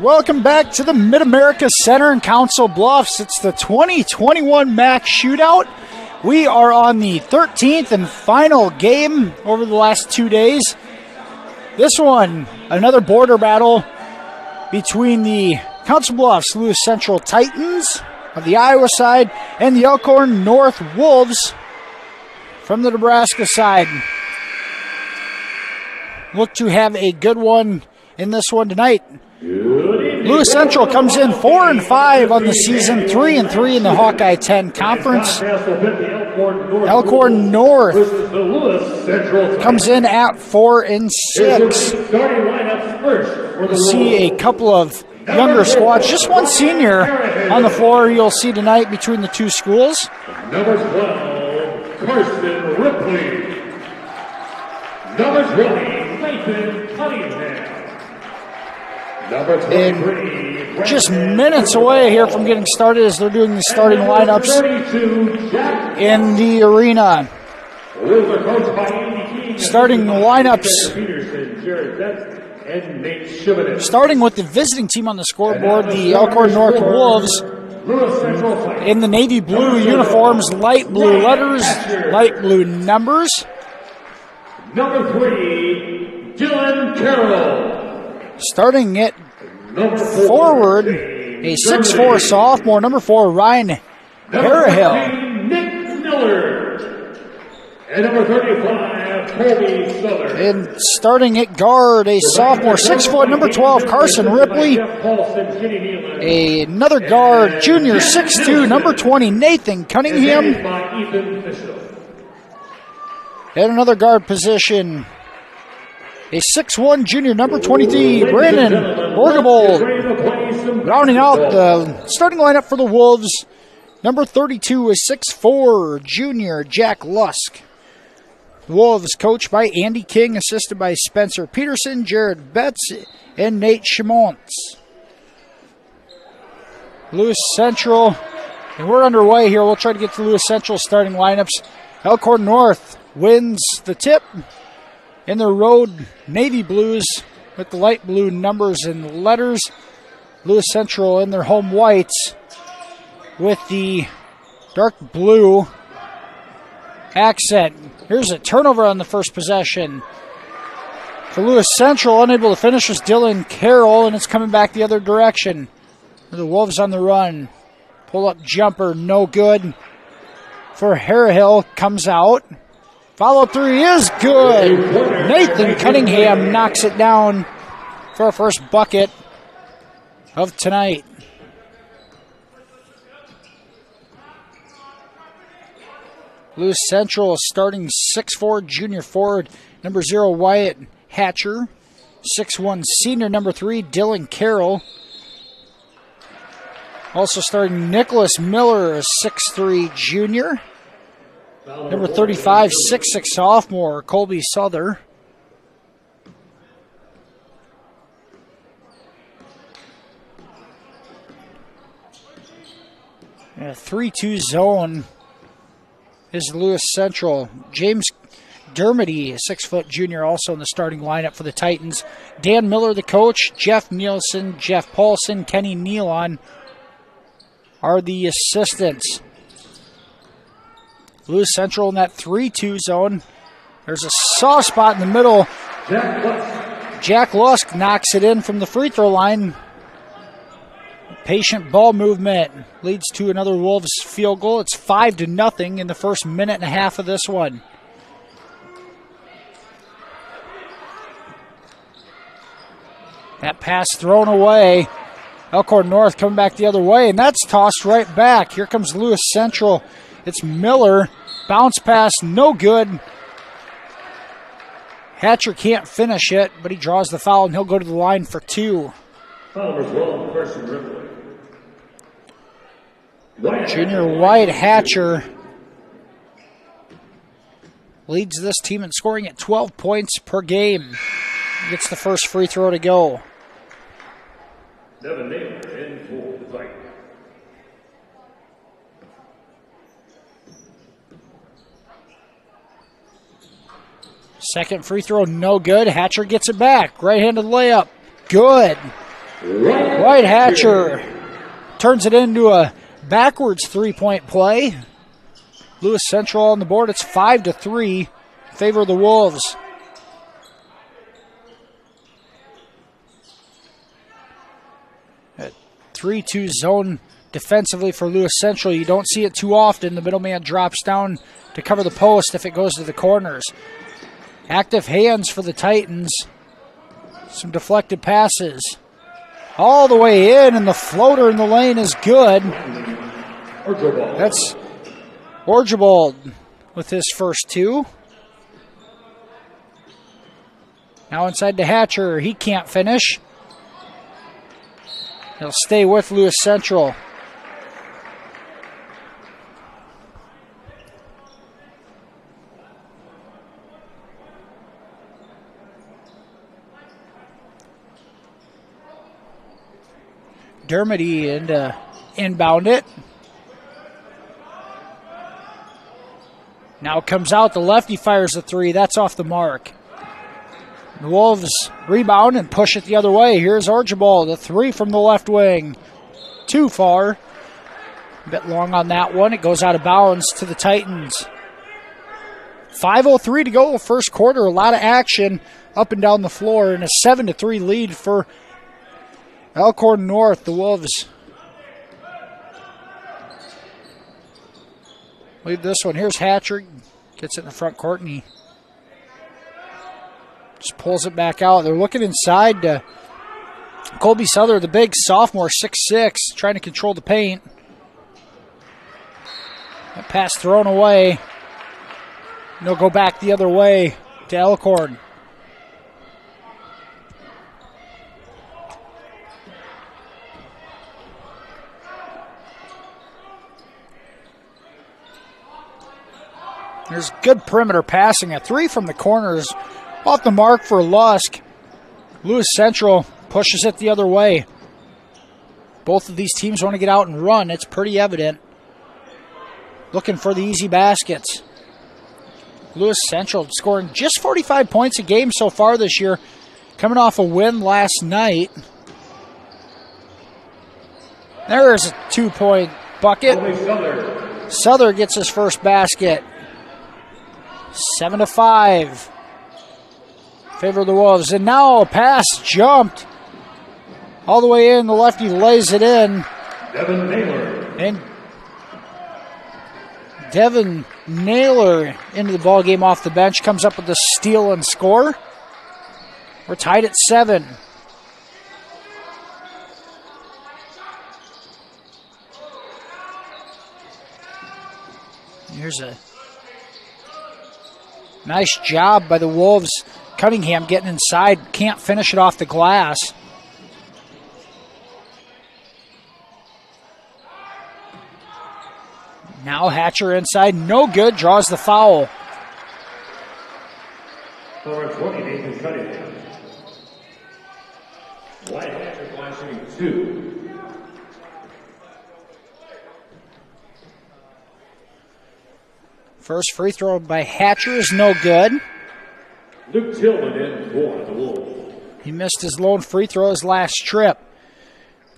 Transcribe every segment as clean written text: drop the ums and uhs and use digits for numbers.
Welcome back to the Mid-America Center in Council Bluffs. It's the 2021 MAC Shootout. We are on the 13th and final game over the last 2 days. This one, another border battle between the Council Bluffs Lewis Central Titans of the Iowa side and the Elkhorn North Wolves from the Nebraska side. Look to have a good one in this one tonight. Lewis Central comes in 4-5 on the season, 3-3 in the Hawkeye 10 Conference. Elkhorn North comes in at 4-6. We'll see a couple of younger squads, just one senior on the floor you'll see tonight between the two schools. Number 12, Carson Ripley. Number 20, Nathan Cunningham. And just minutes away here from getting started as they're doing the starting lineups in the arena. Starting lineups. Starting with the visiting team on the scoreboard, the Elkhorn North Wolves in the navy blue uniforms, light blue letters, light blue numbers. Number 3, Dylan Carroll. Starting it forward, a 6'4 sophomore, number 4, Ryan Harahill. Nick Miller. And number 35, Colby Southern. And starting at guard, a sophomore, 6 foot, number 12, Carson Ripley. Another guard, junior, 6'2", number 20, Nathan Cunningham. And another guard position, a 6'1", junior, number 23, Brandon Borgable. Rounding out the starting lineup for the Wolves, number 32 is 6'4", junior, Jack Lusk. The Wolves coached by Andy King, assisted by Spencer Peterson, Jared Betts, and Nate Schmaltz. Lewis Central, and we're underway here. We'll try to get to Lewis Central starting lineups. Elkhorn North wins the tip in their road navy blues with the light blue numbers and letters. Lewis Central in their home whites with the dark blue accent. Here's a turnover on the first possession for Lewis Central. Unable to finish was Dylan Carroll, and it's coming back the other direction. The Wolves on the run. Pull-up jumper, no good for Harahill. Comes out. Follow through is good. Nathan Cunningham knocks it down for our first bucket of tonight. Lewis Central starting 6'4", junior forward, number 0, Wyatt Hatcher. 6'1", senior, number 3, Dylan Carroll. Also starting Nicholas Miller, a 6'3", junior. Number 35, 6'6", sophomore, Colby Souther. And a 3-2 zone is Lewis Central. James Dermody, a 6-foot junior, also in the starting lineup for the Titans. Dan Miller, the coach. Jeff Nielsen, Jeff Paulson, Kenny Nealon are the assistants. Lewis Central in that 3-2 zone. There's a soft spot in the middle. Jack Lusk knocks it in from the free throw line. Patient ball movement leads to another Wolves field goal. It's 5-0 in the first minute and a half of this one. That pass thrown away. Elkhorn North coming back the other way, and that's tossed right back. Here comes Lewis Central. It's Miller. Bounce pass, no good. Hatcher can't finish it, but he draws the foul, and he'll go to the line for 2. Junior Wyatt Hatcher leads this team in scoring at 12 points per game. Gets the first free throw to go. Devin Naylor in for the fight. Second free throw, no good. Hatcher gets it back. Right-handed layup. good. White Hatcher turns it into a backwards three-point play. Lewis Central on the board. It's 5-3 in favor of the Wolves. A 3-2 zone defensively for Lewis Central. You don't see it too often. The middleman drops down to cover the post if it goes to the corners. Active hands for the Titans. Some deflected passes. All the way in, and the floater in the lane is good. That's Orgevold with his first two. Now inside to Hatcher. He can't finish. He'll stay with Lewis Central. Dermody and inbound it. Now comes out. The lefty fires a three. That's off the mark. The Wolves rebound and push it the other way. Here's Archibald. A three from the left wing. Too far. A bit long on that one. It goes out of bounds to the Titans. 5:03 to go. First quarter. A lot of action up and down the floor. And a 7-3 lead for Elkhorn North. The Wolves lead this one. Here's Hatcher. Gets it in the front court and he just pulls it back out. They're looking inside to Colby Souther, the big sophomore, 6'6", trying to control the paint. That pass thrown away. And they'll go back the other way to Elkhorn. There's good perimeter passing. A three from the corners off the mark for Lusk. Lewis Central pushes it the other way. Both of these teams want to get out and run. It's pretty evident. Looking for the easy baskets. Lewis Central scoring just 45 points a game so far this year, coming off a win last night. There's a 2-point bucket. Souther gets his first basket. 7-5. Favor of the Wolves. And now a pass jumped all the way in. The lefty lays it in. Devin Naylor. And Devin Naylor into the ball game off the bench. Comes up with the steal and score. We're tied at 7. Here's a nice job by the Wolves. Cunningham getting inside. Can't finish it off the glass. Now Hatcher inside. No good. Draws the foul. Number 20, Nathan Cunningham. White Hatcher flashing 2. First free throw by Hatcher is no good. Luke Tillman in for the Wolves. He missed his lone free throw his last trip.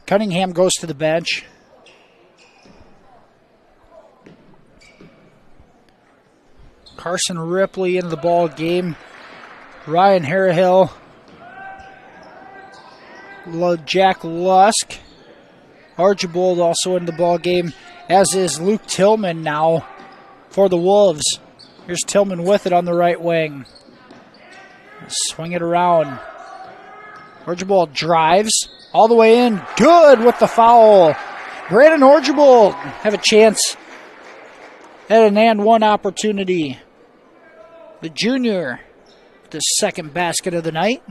Cunningham goes to the bench. Carson Ripley into the ball game. Ryan Harahill. Jack Lusk. Archibald also in the ball game, as is Luke Tillman now for the Wolves. Here's Tillman with it on the right wing. Swing it around. Archibald drives all the way in. Good with the foul. Brandon Archibald have a chance at an and one opportunity. The junior with the second basket of the night.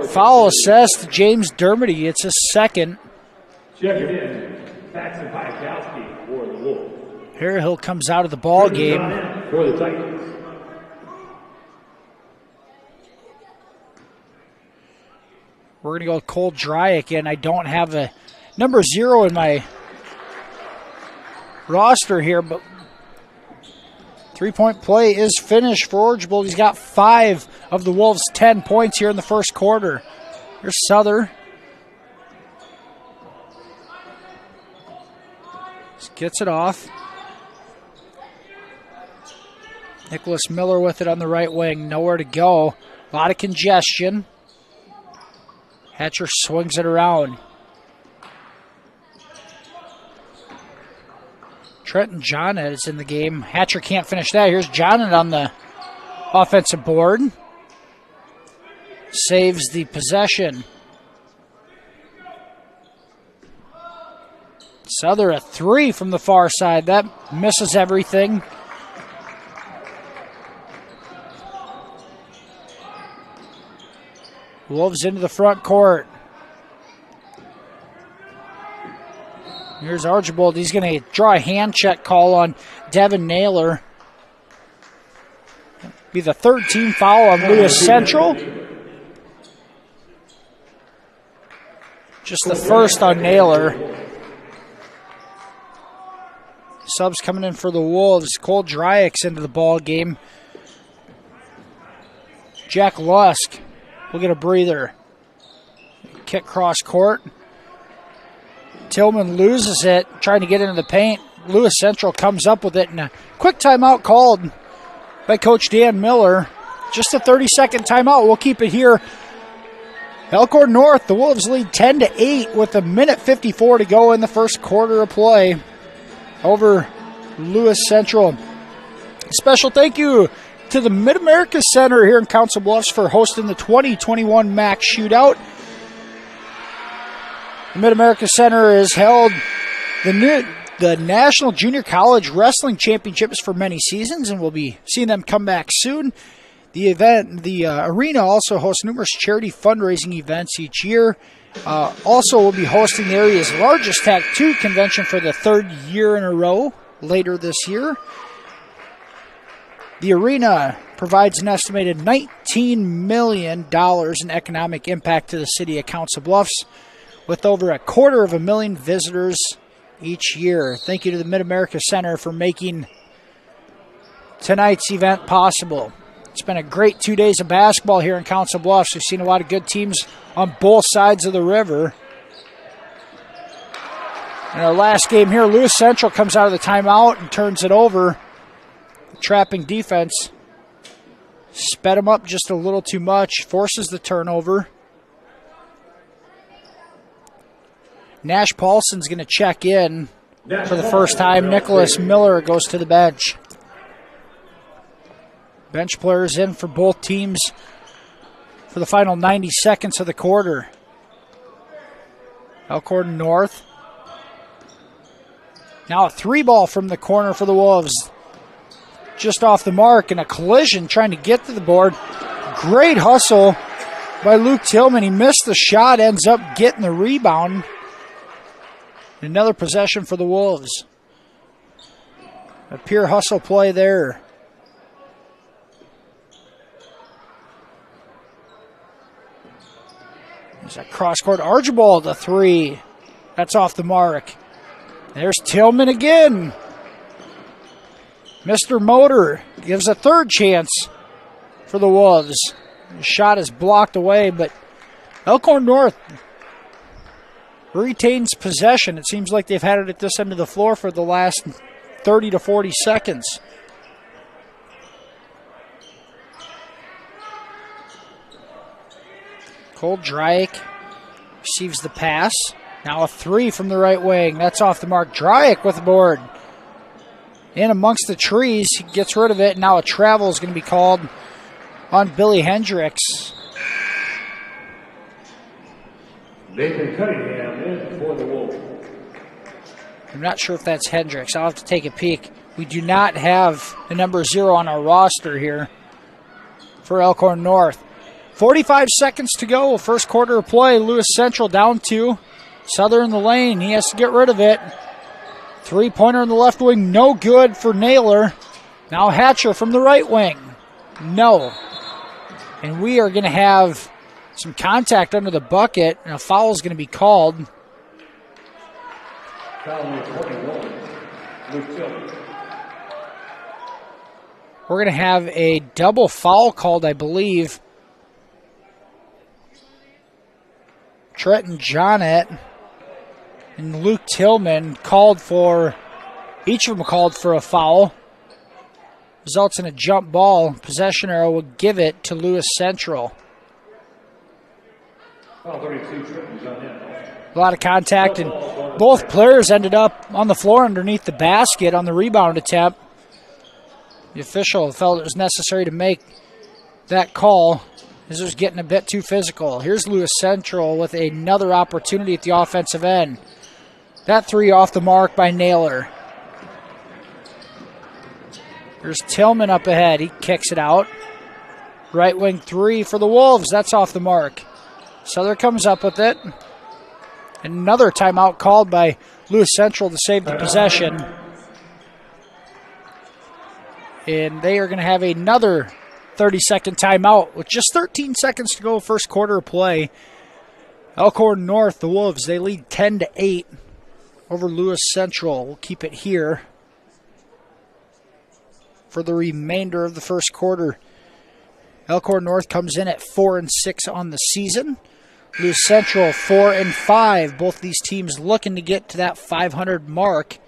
Foul assessed to James Dermody. It's his second. Checking in, Paxton Pajkowski for the Wolves. Harahill comes out of the ball game. For the Titans. We're going to go Cole Dry again. I don't have a number 0 in my roster here, but three-point play is finished for Archibald. He's got 5 of the Wolves' 10 points here in the first quarter. Here's Souther. Just gets it off. Nicholas Miller with it on the right wing. Nowhere to go. A lot of congestion. Hatcher swings it around. Trenton Johnnet is in the game. Hatcher can't finish that. Here's Johnnet on the offensive board. Saves the possession. Souther a 3 from the far side. That misses everything. Wolves into the front court. Here's Archibald. He's going to draw a hand check call on Devin Naylor. Be the third team foul on Lewis Central. Just the first on Naylor. Subs coming in for the Wolves. Cole Dryak's into the ball game. Jack Lusk will get a breather. Kick cross court. Tillman loses it, trying to get into the paint. Lewis Central comes up with it, and a quick timeout called by Coach Dan Miller. Just a 30-second timeout. We'll keep it here. Elkhorn North, the Wolves lead 10-8 with a minute 54 to go in the first quarter of play over Lewis Central. Special thank you to the Mid-America Center here in Council Bluffs for hosting the 2021 MAC Shootout. The Mid-America Center has held the National Junior College Wrestling Championships for many seasons, and we'll be seeing them come back soon. The arena also hosts numerous charity fundraising events each year. Also, we'll be hosting the area's largest tattoo convention for the third year in a row later this year. The arena provides an estimated $19 million in economic impact to the city of Council Bluffs, with over 250,000 visitors each year. Thank you to the Mid-America Center for making tonight's event possible. It's been a great 2 days of basketball here in Council Bluffs. We've seen a lot of good teams on both sides of the river. In our last game here, Lewis Central comes out of the timeout and turns it over. The trapping defense sped him up just a little too much, forces the turnover. Nash Paulson's going to check in for the first time. Nicholas Miller goes to the bench. Bench players in for both teams for the final 90 seconds of the quarter. Elkhorn North. Now a 3-ball from the corner for the Wolves. Just off the mark, and a collision trying to get to the board. Great hustle by Luke Tillman. He missed the shot, ends up getting the rebound. Another possession for the Wolves. A pure hustle play there. There's a cross-court Archibald, a 3. That's off the mark. There's Tillman again. Mr. Motor gives a third chance for the Wolves. The shot is blocked away, but Elkhorn North retains possession. It seems like they've had it at this end of the floor for the last 30 to 40 seconds. Cole Dryak receives the pass. Now a 3 from the right wing. That's off the mark. Dryak with the board. In amongst the trees. He gets rid of it. Now a travel is going to be called on Billy Hendricks. Nathan Cunningham in for the Wolves. I'm not sure if that's Hendricks. I'll have to take a peek. We do not have the number 0 on our roster here for Elkhorn North. 45 seconds to go. First quarter of play. Lewis Central down 2. Souther in the lane. He has to get rid of it. 3-pointer in the left wing. No good for Naylor. Now Hatcher from the right wing. No. And we are going to have some contact under the bucket, and a foul is going to be called. Foul number 21, Luke Tillman. We're going to have a double foul called, I believe. Trenton Johnett and Luke Tillman each of them called for a foul. Results in a jump ball. Possession arrow will give it to Lewis Central. Foul 32, Trenton Johnett. A lot of contact, and both players ended up on the floor underneath the basket on the rebound attempt. The official felt it was necessary to make that call as it was getting a bit too physical. Here's Lewis Central with another opportunity at the offensive end. That three off the mark by Naylor. There's Tillman up ahead. He kicks it out. Right wing three for the Wolves. That's off the mark. Souther comes up with it. Another timeout called by Lewis Central to save the possession. And they are going to have another 30-second timeout with just 13 seconds to go, first quarter of play. Elkhorn North, the Wolves, they lead 10-8 over Lewis Central. We'll keep it here for the remainder of the first quarter. Elkhorn North comes in at 4-6 on the season. Lewis Central 4-5. Both these teams looking to get to that 500 mark.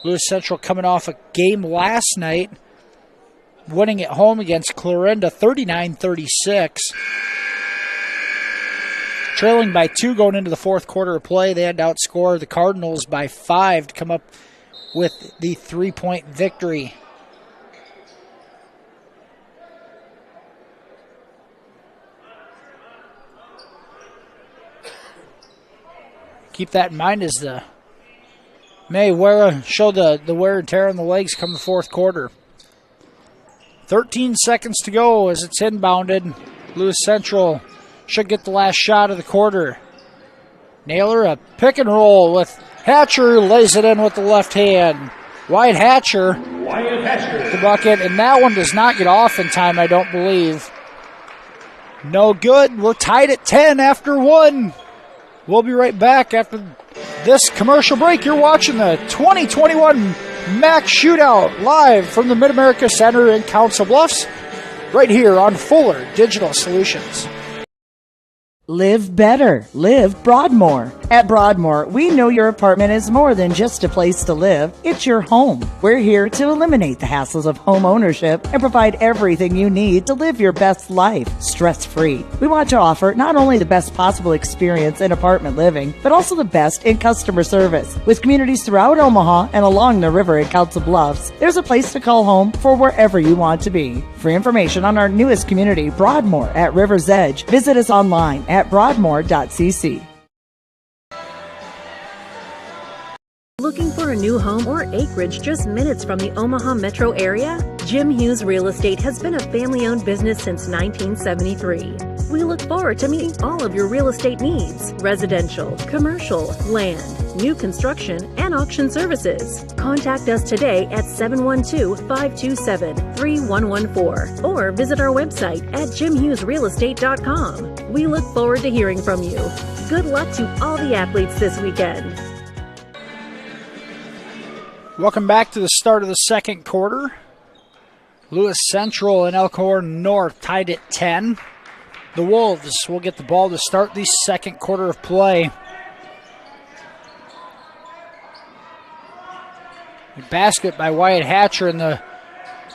Lewis Central coming off a game last night, winning at home against Clarinda 39-36. Trailing by 2 going into the fourth quarter of play. They had to outscore the Cardinals by 5 to come up with the 3-point victory. Keep that in mind as the may show the wear and tear on the legs come the fourth quarter. 13 seconds to go as it's inbounded. Lewis Central should get the last shot of the quarter. Naylor, a pick and roll with Hatcher, lays it in with the left hand. Wyatt Hatcher, the bucket, and that one does not get off in time, I don't believe. No good. We're tied at 10 after 1. We'll be right back after this commercial break. You're watching the 2021 MAC Shootout live from the Mid-America Center in Council Bluffs, right here on Fuller Digital Solutions. Live better. Live Broadmoor. At Broadmoor, we know your apartment is more than just a place to live. It's your home. We're here to eliminate the hassles of home ownership and provide everything you need to live your best life, stress-free. We want to offer not only the best possible experience in apartment living, but also the best in customer service. With communities throughout Omaha and along the river in Council Bluffs, there's a place to call home for wherever you want to be. For information on our newest community, Broadmoor at River's Edge, visit us online at broadmoor.cc. Looking for a new home or acreage just minutes from the Omaha metro area? Jim Hughes Real Estate has been a family-owned business since 1973. We look forward to meeting all of your real estate needs: residential, commercial, land, new construction, and auction services. Contact us today at 712-527-3114 or visit our website at jimhughesrealestate.com. We look forward to hearing from you. Good luck to all the athletes this weekend. Welcome back to the start of the second quarter. Lewis Central and Elkhorn North tied at 10. The Wolves will get the ball to start the second quarter of play. A basket by Wyatt Hatcher in the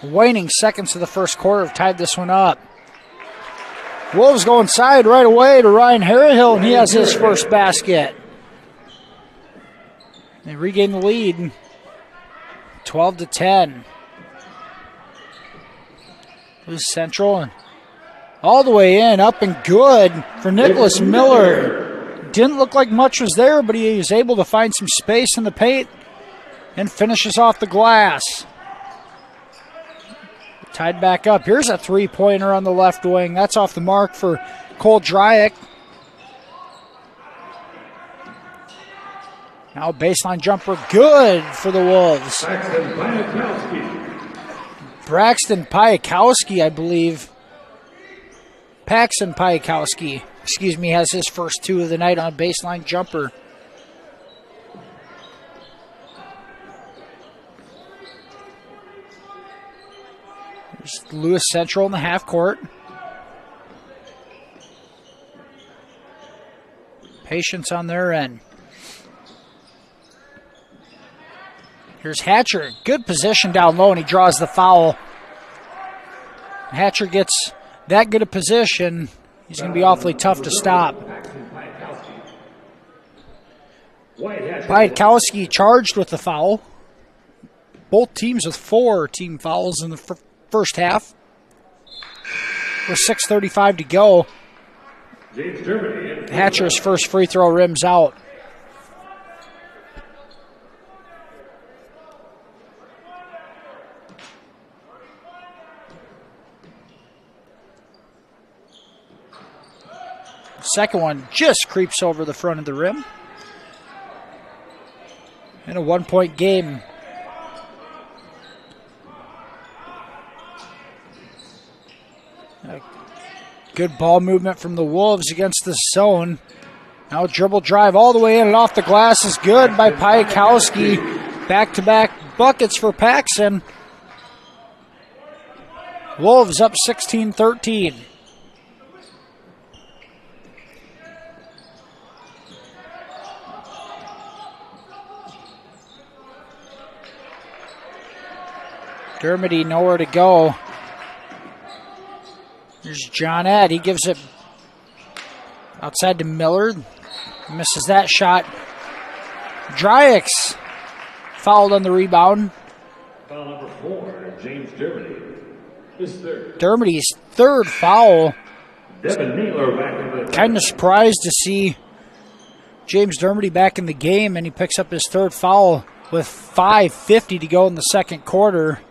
waning seconds of the first quarter have tied this one up. Wolves go inside right away to Ryan Harrihill, and he has his first basket. They regain the lead, 12-10. Lewis Central all the way in, up and good for Nicholas Miller. Didn't look like much was there, but he was able to find some space in the paint and finishes off the glass. Tied back up. Here's a three-pointer on the left wing. That's off the mark for Cole Dryack. Now a baseline jumper, good for the Wolves. Braxton Piakowski, I believe. Paxton Piakowski, has his first two of the night on a baseline jumper. There's Lewis Central in the half court. Patience on their end. Here's Hatcher. Good position down low, and he draws the foul. Hatcher gets that good a position. He's going to be awfully tough to stop. Piatkowski charged with the foul. Both teams with 4 team fouls in the first half. With 6:35 to go. Hatcher's first free throw rims out. Second one just creeps over the front of the rim. In a 1-point game. Good ball movement from the Wolves against the zone. Now dribble drive all the way in and off the glass is good by Piatkowski. Back-to-back buckets for Paxson. Wolves up 16-13. Dermody nowhere to go. Here's Johnette. He gives it outside to Miller. Misses that shot. Dryax fouled on the rebound. Foul number 4, James Dermody. His third. Dermody's third foul. Devin Naylor back in the Kind of surprised to see James Dermody back in the game, and he picks up his third foul with 5:50 to go in the second quarter.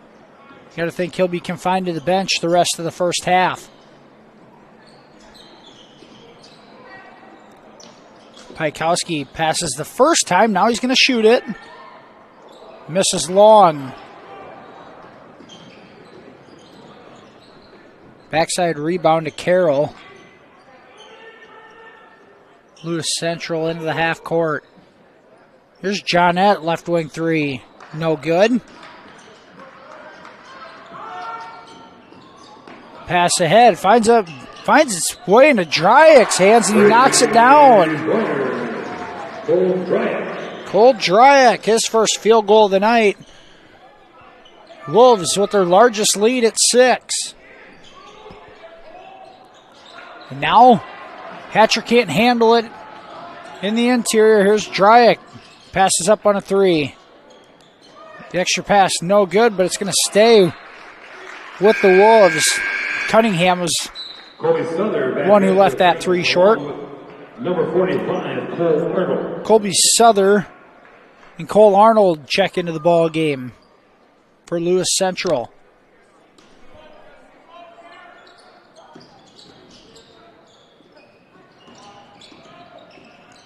You got to think he'll be confined to the bench the rest of the first half. Piatkowski passes the first time. Now he's going to shoot it. Misses long. Backside rebound to Carroll. Lewis Central into the half court. Here's Johnette, left wing three. No good. Pass ahead. Finds its way into Dryax's hands, and he knocks it down. Cole Dryax, his first field goal of the night. Wolves with their largest lead at 6. And now, Hatcher can't handle it in the interior. Here's Dryax. Passes up on a 3. The extra pass, no good, but it's going to stay with the Wolves. Cunningham was one who left that 3 short. Number 45, Cole Arnold. Colby Souther and Cole Arnold check into the ball game for Lewis Central.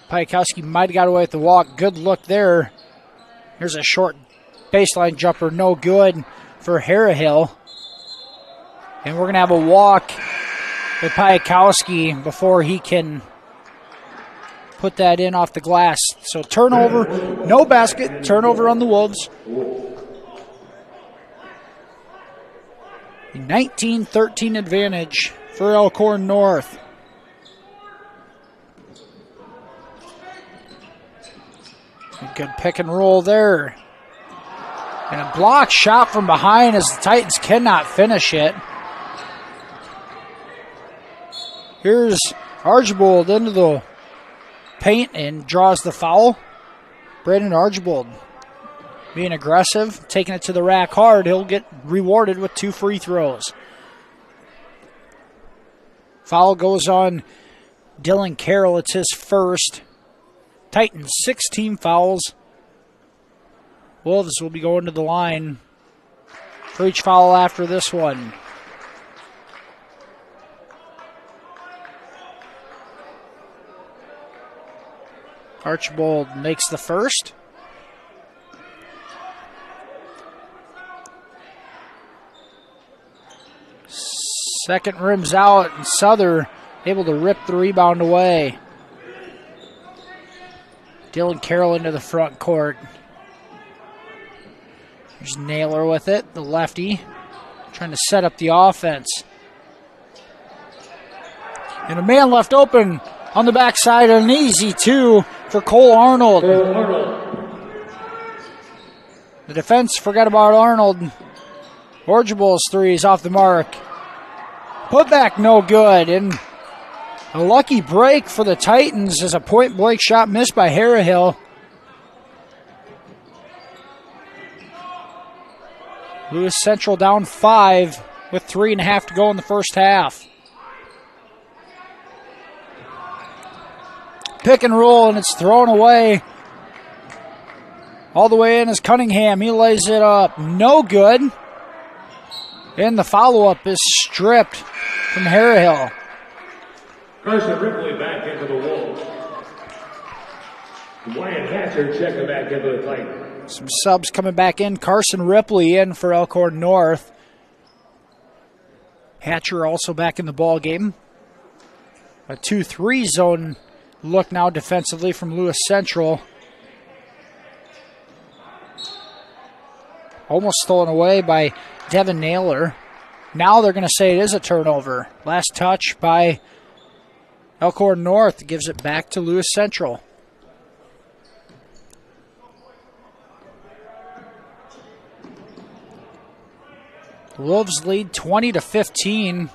Piatkowski might have got away with the walk. Good look there. Here's a short baseline jumper. No good for Harahill. And we're going to have a walk with Piatkowski before he can put that in off the glass. So turnover, no basket, turnover on the Wolves. A 19-13 advantage for Elkhorn North. A good pick and roll there. And a block shot from behind as the Titans cannot finish it. Here's Archibald into the paint and draws the foul. Braden Archibald being aggressive, taking it to the rack hard. He'll get rewarded with 2 free throws. Foul goes on Dylan Carroll. It's his first. Titans 16 fouls. Wolves will be going to the line for each foul after this one. Archibald makes the first. Second rims out, and Souther able to rip the rebound away. Dylan Carroll into the front court. There's Naylor with it, the lefty. trying to set up the offense. And a man left open on the backside, an easy two for Cole Arnold. The defense forgot about Arnold. Orgible's three is off the mark. Put back no good, and a lucky break for the Titans as a point-blank shot missed by Harrihill. Lewis Central down 5 with 3.5 to go in the first half. Pick and roll, and it's thrown away. All the way in is Cunningham. He lays it up. No good. And the follow-up is stripped from Harrihill. Carson Ripley back into the Wolves. Wyatt Hatcher checking back into the Titans. Some subs coming back in. Carson Ripley in for Elkhorn North. Hatcher also back in the ball game. A 2-3 zone look now defensively from Lewis Central. Almost stolen away by Devin Naylor. Now they're going to say it is a turnover. Last touch by Elkhorn North gives it back to Lewis Central. The Wolves lead 20-15.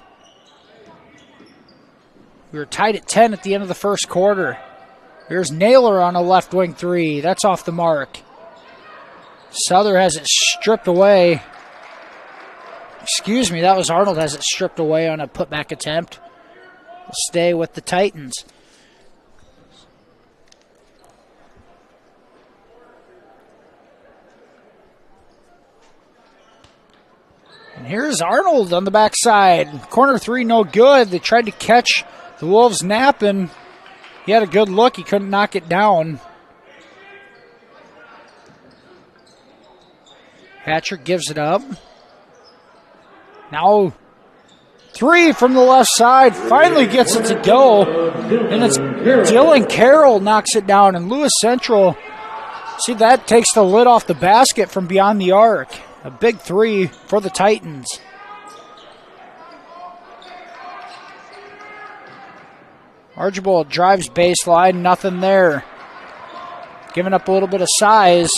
We were tied at 10 at the end of the first quarter. Here's Naylor on a left wing three. That's off the mark. Souther has it stripped away. Excuse me, that was Arnold has it stripped away on a putback attempt. We'll stay with the Titans. And here's Arnold on the backside. Corner three, no good. They tried to catch the Wolves napping. He had a good look. He couldn't knock it down. Hatcher gives it up. Now, three from the left side. Finally gets it to go. And it's Dylan Carroll knocks it down. And Lewis Central, see, that takes the lid off the basket from beyond the arc. A big three for the Titans. Archibald drives baseline, nothing there. Giving up a little bit of size.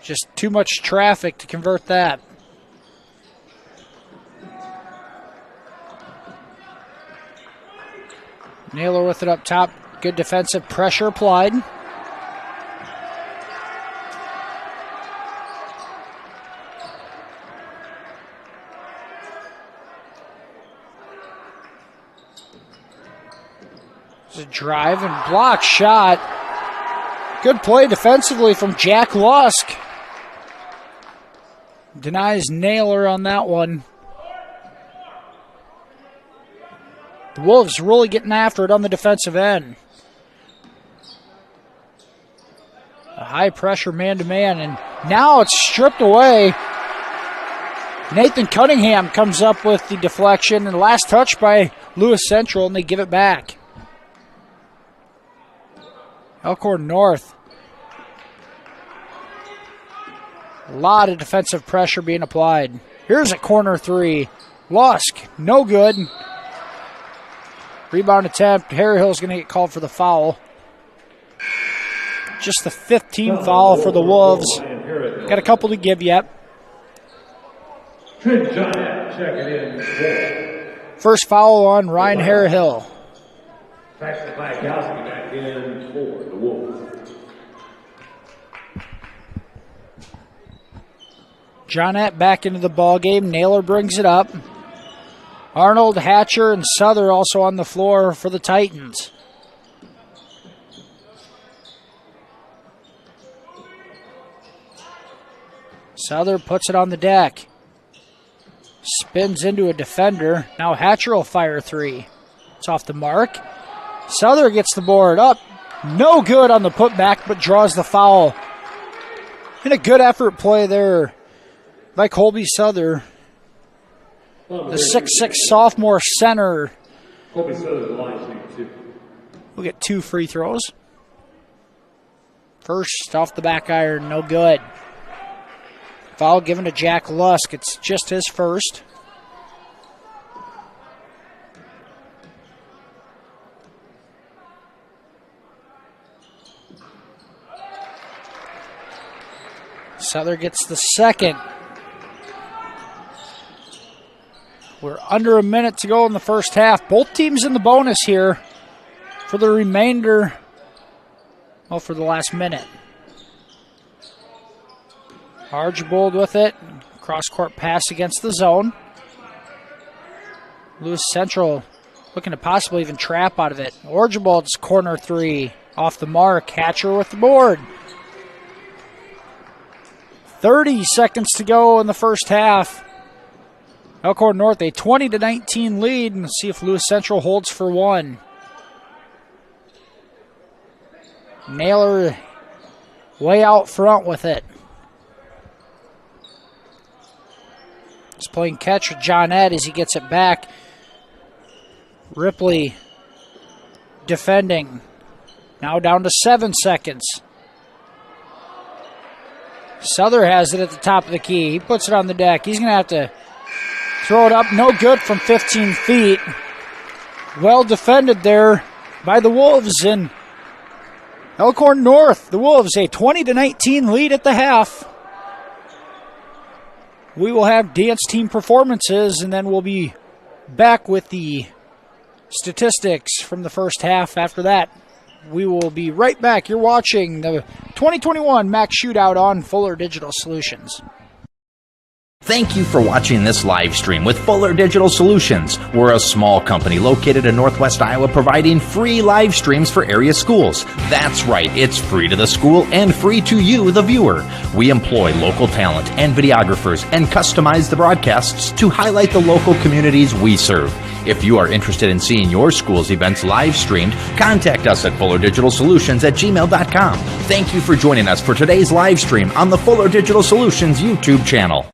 Just too much traffic to convert that. Naylor with it up top. Good defensive pressure applied. There's a drive and block shot. Good play defensively from Jack Lusk. Denies Naylor on that one. The Wolves really getting after it on the defensive end. A high pressure man-to-man, and now it's stripped away. Nathan Cunningham comes up with the deflection, and last touch by Lewis Central, and they give it back. Elkhorn North. A lot of defensive pressure being applied. Here's a corner three. Lusk, no good. Rebound attempt. Harryhill's going to get called for the foul. Just the 15th foul for the Wolves. Got a couple to give yet. Trent Johnette checking in. First foul on Ryan Harryhill. Paxton Kwiatkowski back in for the Wolves. Johnette back into the ball game. Naylor brings it up. Arnold, Hatcher, and Souther also on the floor for the Titans. Souther puts it on the deck. Spins into a defender. Now Hatcher will fire three. It's off the mark. Souther gets the board up. No good on the putback, but draws the foul. And a good effort play there by Colby Souther. The 6'6" sophomore center. Colby Souther's the line too. We'll get 2 free throws. First off the back iron, no good. Foul given to Jack Lusk. It's just his first. Souther gets the second. We're under a minute to go in the first half. Both teams in the bonus here for the remainder, for the last minute. Archibald with it. Cross-court pass against the zone. Lewis Central looking to possibly even trap out of it. Archibald's corner three off the mark. Hatcher with the board. 30 seconds to go in the first half. Elkhorn North, a 20-19 lead, and see if Lewis Central holds for one. Naylor way out front with it. He's playing catch with John Ed as he gets it back. Ripley defending. Now down to 7 seconds. Souther has it at the top of the key. He puts it on the deck. He's going to have to throw it up. No good from 15 feet. Well defended there by the Wolves in Elkhorn North. The Wolves a 20-19 lead at the half. We will have dance team performances, and then we'll be back with the statistics from the first half after that. We will be right back. You're watching the 2021 MAC Shootout on Fuller Digital Solutions. Thank you for watching this live stream with Fuller Digital Solutions. We're a small company located in Northwest Iowa providing free live streams for area schools. That's right, it's free to the school and free to you, the viewer. We employ local talent and videographers and customize the broadcasts to highlight the local communities we serve. If you are interested in seeing your school's events live streamed, contact us at fullerdigitalsolutions@gmail.com. Thank you for joining us for today's live stream on the Fuller Digital Solutions YouTube channel.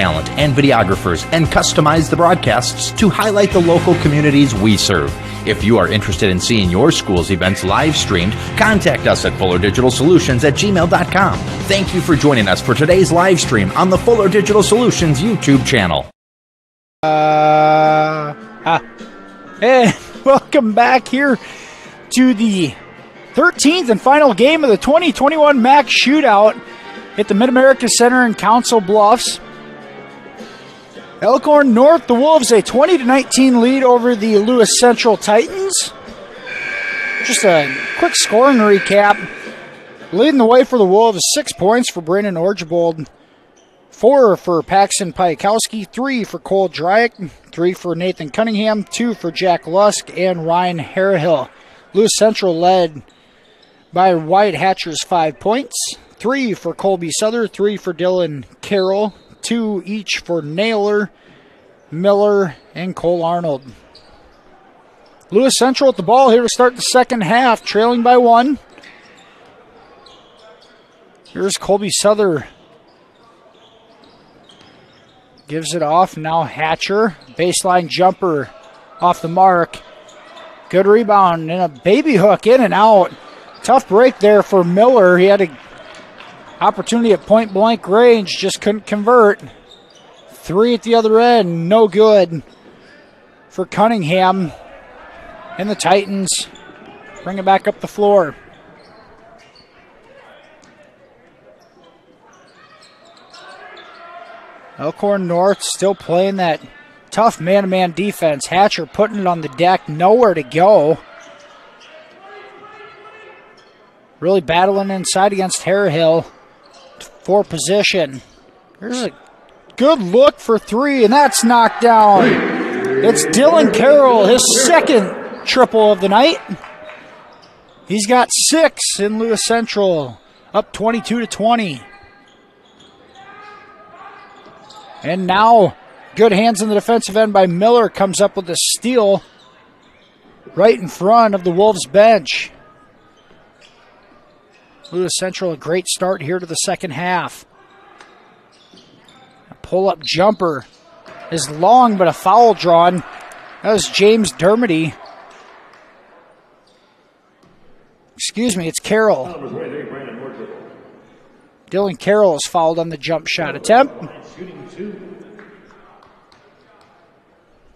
talent and videographers and customize the broadcasts to highlight the local communities we serve. If you are interested in seeing your school's events live streamed, contact us at fullerdigitalsolutions@gmail.com. Thank you for joining us for today's live stream on the Fuller Digital Solutions YouTube channel. And welcome back here to the 13th and final game of the 2021 MAC Shootout at the Mid-America Center in Council Bluffs. Elkhorn North, the Wolves, a 20-19 lead over the Lewis Central Titans. Just a quick scoring recap. Leading the way for the Wolves, 6 points for Brandon Orgevold, 4 for Paxton Piakowski, 3 for Cole Dryack, 3 for Nathan Cunningham, 2 for Jack Lusk, and Ryan Harrihill. Lewis Central led by Wyatt Hatcher's 5 points, 3 for Colby Souther, 3 for Dylan Carroll, 2 each for Naylor, Miller, and Cole Arnold. Lewis Central at the ball here to start the second half, trailing by 1. Here's Colby Souther. Gives it off. Now Hatcher. Baseline jumper off the mark. Good rebound and a baby hook in and out. Tough break there for Miller. He had an opportunity at point blank range. Just couldn't convert. 3 at the other end. No good for Cunningham. And the Titans bring it back up the floor. Elkhorn North still playing that tough man-to-man defense. Hatcher putting it on the deck, nowhere to go. Really battling inside against Harrihill for position. Here's a good look for 3, and that's knocked down. It's Dylan Carroll, his second triple of the night. He's got 6 in Lewis Central, up 22-20. And now, good hands in the defensive end by Miller, comes up with a steal right in front of the Wolves bench. Lewis Central, a great start here to the second half. A pull-up jumper is long, but a foul drawn. That was James Dermody. Excuse me, it's Carroll. Dylan Carroll is fouled on the jump shot attempt.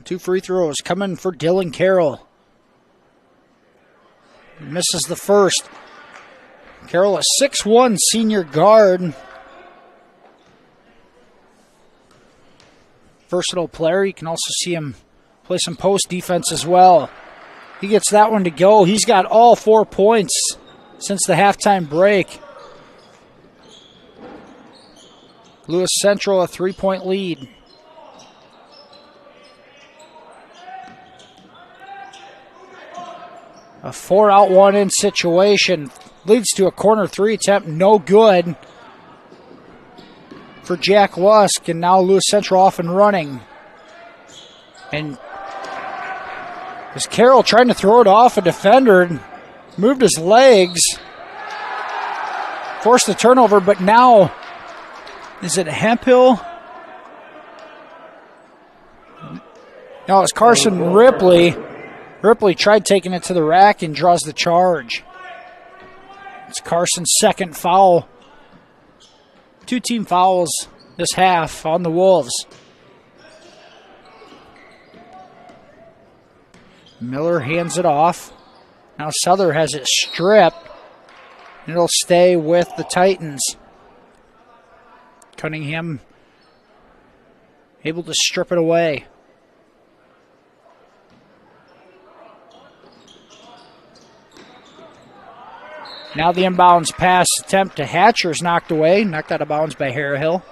2 free throws coming for Dylan Carroll. Misses the first. Carroll, a 6'1" senior guard. Versatile player. You can also see him play some post defense as well. He gets that one to go. He's got all 4 points since the halftime break. Lewis Central, a 3-point lead. A 4-out, 1-in situation leads to a corner 3 attempt, no good for Jack Lusk, and now Lewis Central off and running. And is Carroll trying to throw it off a defender and moved his legs, forced the turnover, but now is it Hemphill? No, it's Carson Ripley. Ripley tried taking it to the rack and draws the charge. It's Carson's second foul. 2 team fouls this half on the Wolves. Miller hands it off. Now Souther has it stripped. And it'll stay with the Titans. Cunningham able to strip it away. Now the inbounds pass attempt to Hatcher is knocked away. Knocked out of bounds by Harrihill.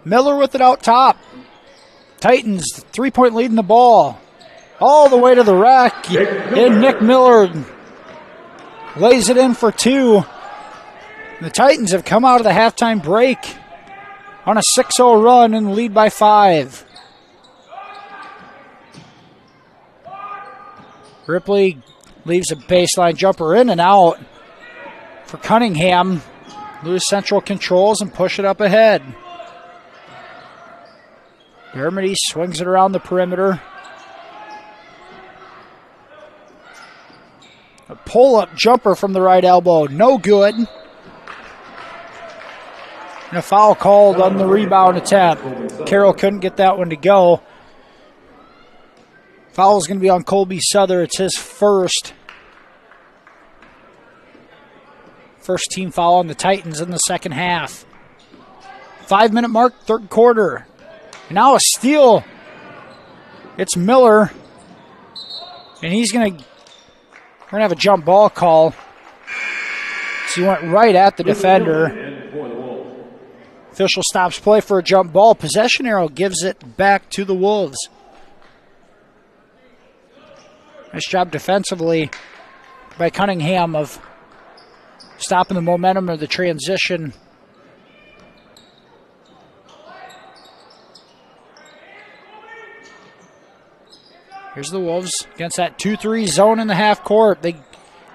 Miller with it out top. Titans, 3-point lead in the ball. All the way to the rack. And Nick Miller lays it in for 2. The Titans have come out of the halftime break on a 6-0 run and lead by 5. Ripley Leaves a baseline jumper in and out for Cunningham. Lewis Central controls and push it up ahead. Dermody swings it around the perimeter. A pull-up jumper from the right elbow, no good. And a foul called on the rebound attempt. Carroll couldn't get that one to go. Foul is going to be on Colby Souther. It's his first. First team foul on the Titans in the second half. 5-minute mark, third quarter. Now a steal. It's Miller. And we're going to have a jump ball call. So he went right at the defender. Official stops play for a jump ball. Possession arrow gives it back to the Wolves. Nice job defensively by Cunningham of stopping the momentum of the transition. Here's the Wolves against that 2-3 zone in the half court.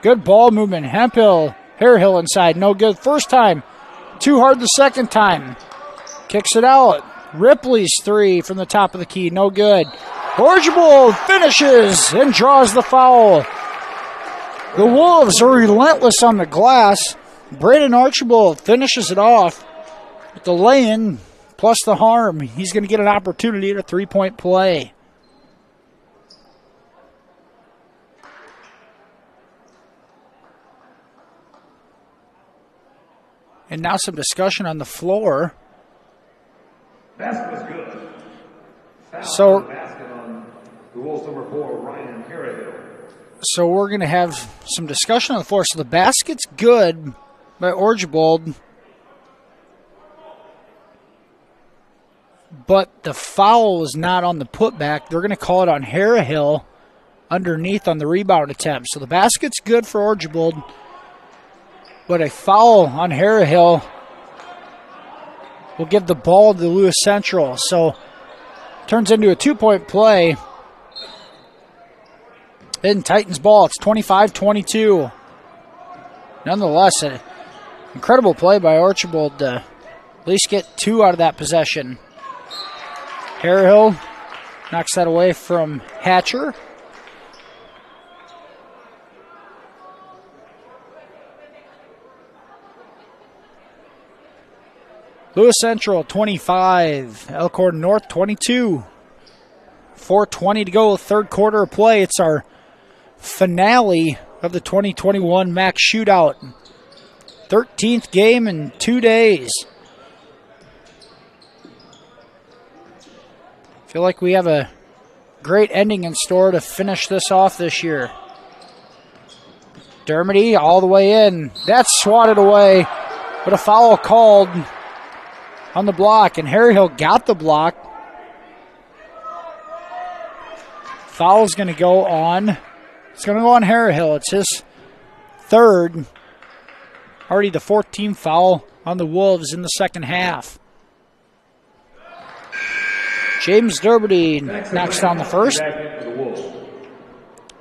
Good ball movement. Harehill inside. No good first time. Too hard the second time. Kicks it out. Ripley's three from the top of the key. No good. Archibald finishes and draws the foul. The Wolves are relentless on the glass. Braden Archibald finishes it off with the lay-in plus the harm. He's going to get an opportunity at a three-point play. And now some discussion on the floor. Basket was good. Foul So- on the basket on the Wolves number 4, Ryan Harehill. So we're going to have some discussion on the floor. So the basket's good by Archibald. But the foul is not on the putback. They're going to call it on Harehill underneath on the rebound attempt. So the basket's good for Archibald. But a foul on Harehill will give the ball to Lewis Central. So turns into a 2-point play. In Titans ball, it's 25-22. Nonetheless, an incredible play by Archibald to at least get two out of that possession. Harehill knocks that away from Hatcher. Lewis Central 25, Elkhorn North 22. 4:20 to go, third quarter of play. It's our finale of the 2021 MAC Shootout. 13th game in 2 days. Feel like we have a great ending in store to finish this off this year. Dermody all the way in. That's swatted away, but a foul called on the block, and Harehill got the block. Foul's going to go on. It's going to go on Harehill. It's his third. Already the 14th foul on the Wolves in the second half. James Dermody knocks down the first.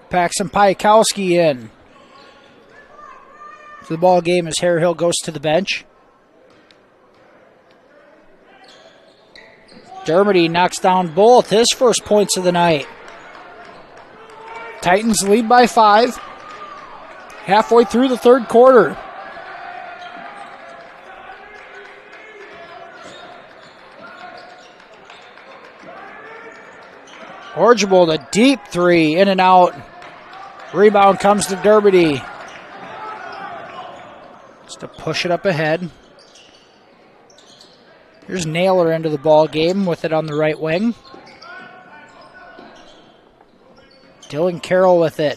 Paxton Piakowski in. To the ball game as Harehill goes to the bench. Dermody knocks down both his first points of the night. Titans lead by 5. Halfway through the third quarter. Archibald, a deep three, in and out. Rebound comes to Dermody. Just to push it up ahead. Here's Naylor into the ball game with it on the right wing. Dylan Carroll with it.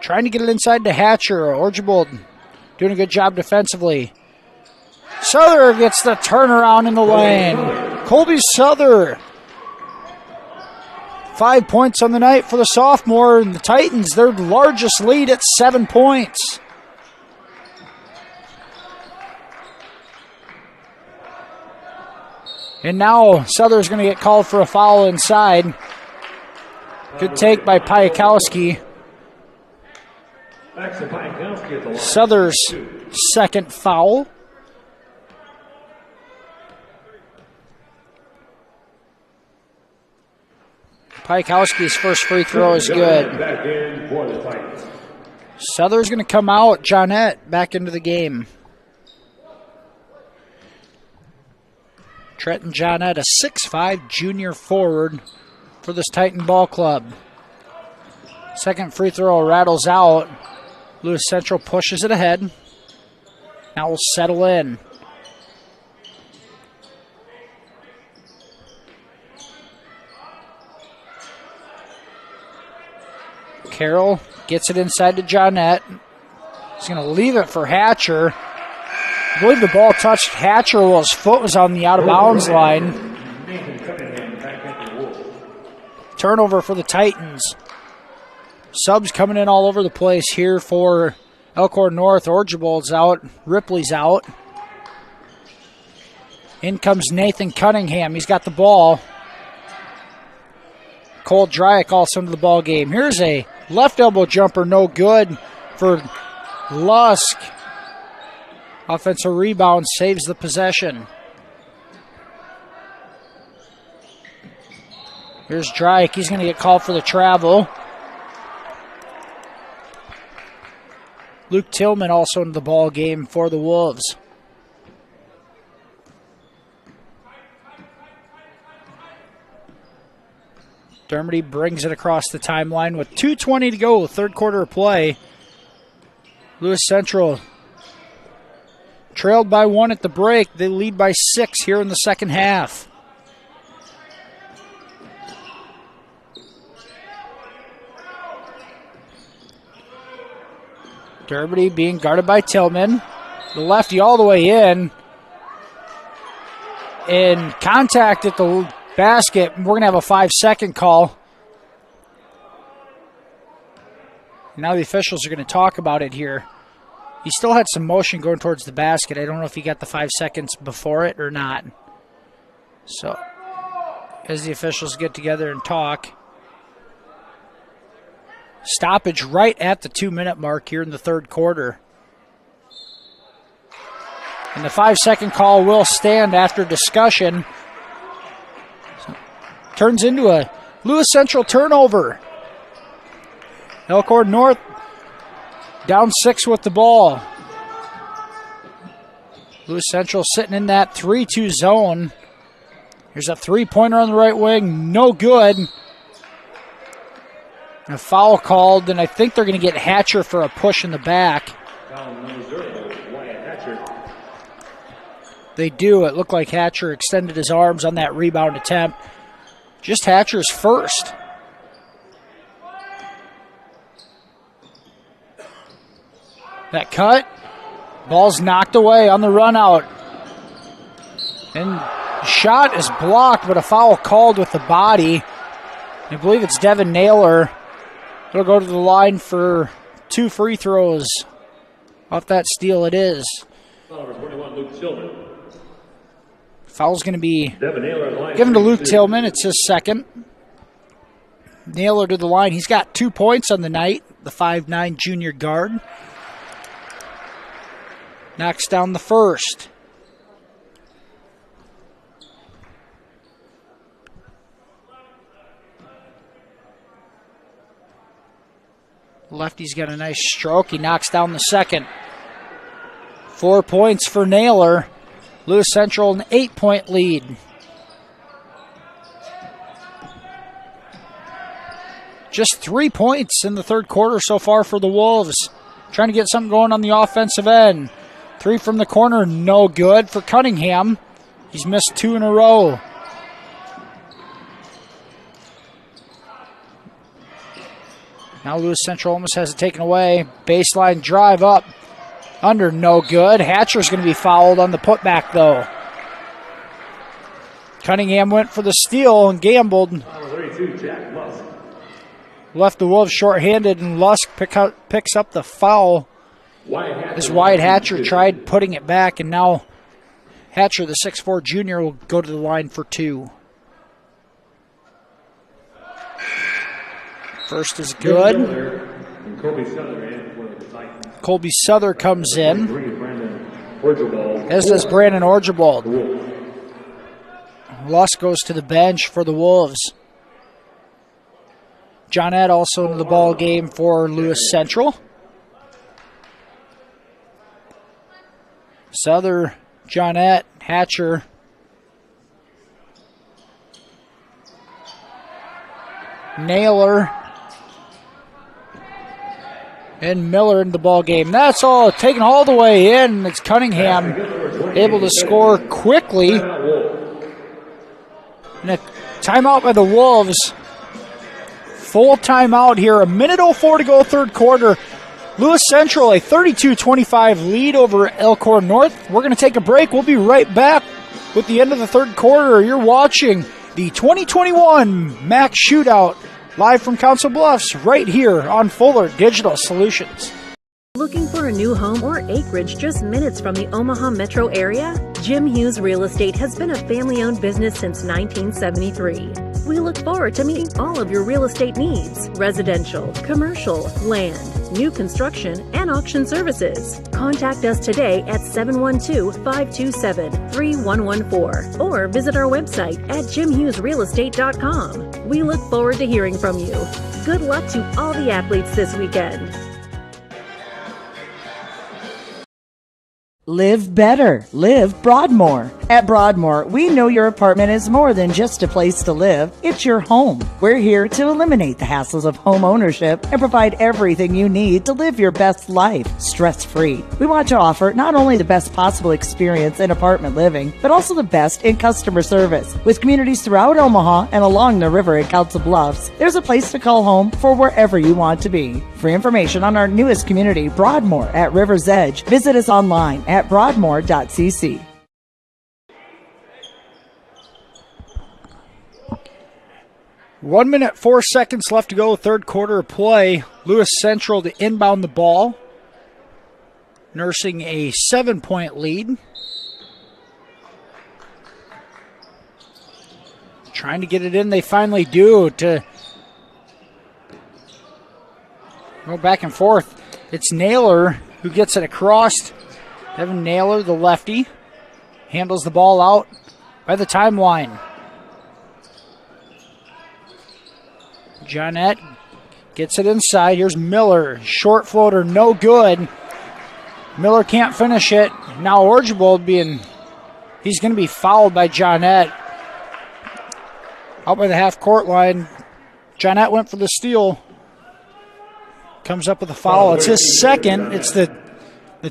Trying to get it inside to Hatcher. Archibald doing a good job defensively. Souther gets the turnaround in the lane. Colby Souther. 5 points on the night for the sophomore. And the Titans, their largest lead at 7 points. And now Souther's going to get called for a foul inside. Good take by Piakowski. Back to Piatkowski at the line. Souther's second foul. Piatkowski's first free throw is good. Back in for the Titans. Souther's going to come out. Johnette back into the game. Trenton Johnette, a 6'5" junior forward for this Titan ball club. Second free throw rattles out. Lewis Central pushes it ahead. Now we'll settle in. Carroll gets it inside to Johnette. He's going to leave it for Hatcher. I believe the ball touched Hatcher while his foot was on the out-of-bounds line. Turnover for the Titans. Subs coming in all over the place here for Elkhorn North. Orgevold's out. Ripley's out. In comes Nathan Cunningham. He's got the ball. Cole Dryack also into the ball game. Here's a left elbow jumper, no good for Lusk. Offensive rebound saves the possession. Here's Dryack. He's going to get called for the travel. Luke Tillman also into the ball game for the Wolves. Dermody brings it across the timeline with 2:20 to go, third quarter of play. Lewis Central trailed by 1 at the break. They lead by 6 here in the second half. Dermody being guarded by Tillman. The lefty all the way in. In contact at the basket. We're going to have a 5-second call. Now the officials are going to talk about it here. He still had some motion going towards the basket. I don't know if he got the 5 seconds before it or not. So, as the officials get together and talk. Stoppage right at the 2-minute mark here in the third quarter. And the 5-second call will stand after discussion. So, turns into a Lewis Central turnover. Elkhorn North down 6 with the ball. Lewis Central sitting in that 3-2 zone. Here's a three-pointer on the right wing. No good. A foul called, and I think they're going to get Hatcher for a push in the back. They do. It looked like Hatcher extended his arms on that rebound attempt. Just Hatcher's first. That cut. Ball's knocked away on the run out. And shot is blocked, but a foul called with the body. I believe it's Devin Naylor. It'll go to the line for 2 free throws. Off that steal it is. Number 21, Luke Tillman. Foul's going to be given to Luke Tillman. It's his second. Naylor to the line. He's got 2 points on the night. The 5'9" junior guard. Knocks down the first. Lefty's got a nice stroke. He knocks down the second. 4 points for Naylor. Lewis Central an 8-point lead. Just 3 points in the third quarter so far for the Wolves. Trying to get something going on the offensive end. 3 from the corner, no good for Cunningham. He's missed 2 in a row. Now Lewis Central almost has it taken away. Baseline drive up. Under, no good. Hatcher's going to be fouled on the putback, though. Cunningham went for the steal and gambled. Number 32, Jack Lusk. Left the Wolves shorthanded, and Lusk picks up the foul. As Wyatt Hatcher tried putting it back, and now Hatcher, the 6'4" junior, will go to the line for 2. First is good. Colby Souther comes in, Orgerball. as does Brandon Orgerbald. Wolves. Luss goes to the bench for the Wolves. Johnette also into the ball game for Lewis Central. Souther, Johnette, Hatcher. Naylor and Miller in the ball game. That's all taken all the way in. It's Cunningham able to score quickly. And a timeout by the Wolves. Full timeout here. 1:04 to go, third quarter. Lewis Central, a 32-25 lead over Elkhorn North. We're going to take a break. We'll be right back with the end of the third quarter. You're watching the 2021 MAC Shootout live from Council Bluffs right here on Fuller Digital Solutions. Looking for a new home or acreage just minutes from the Omaha metro area? Jim Hughes Real Estate has been a family-owned business since 1973. We look forward to meeting all of your real estate needs: residential, commercial, land, new construction, and auction services. Contact us today at 712-527-3114 or visit our website at jimhughesrealestate.com. We look forward to hearing from you. Good luck to all the athletes this weekend. Live better. Live Broadmoor. At Broadmoor, we know your apartment is more than just a place to live. It's your home. We're here to eliminate the hassles of home ownership and provide everything you need to live your best life, stress-free. We want to offer not only the best possible experience in apartment living, but also the best in customer service. With communities throughout Omaha and along the river at Council Bluffs, there's a place to call home for wherever you want to be. For information on our newest community, Broadmoor at River's Edge, visit us online at broadmoor.cc. One minute, 4 seconds left to go, third quarter of play. Lewis Central to inbound the ball, nursing a 7-point lead. Trying to get it in, they finally do, to go back and forth. It's Naylor who gets it across. Devin Naylor, the lefty, handles the ball out by the timeline. Johnette gets it inside. Here's Miller. Short floater, no good. Miller can't finish it. Now Orgerbald he's going to be fouled by Johnette. Out by the half-court line. Johnette went for the steal. Comes up with a foul. It's his second. It's the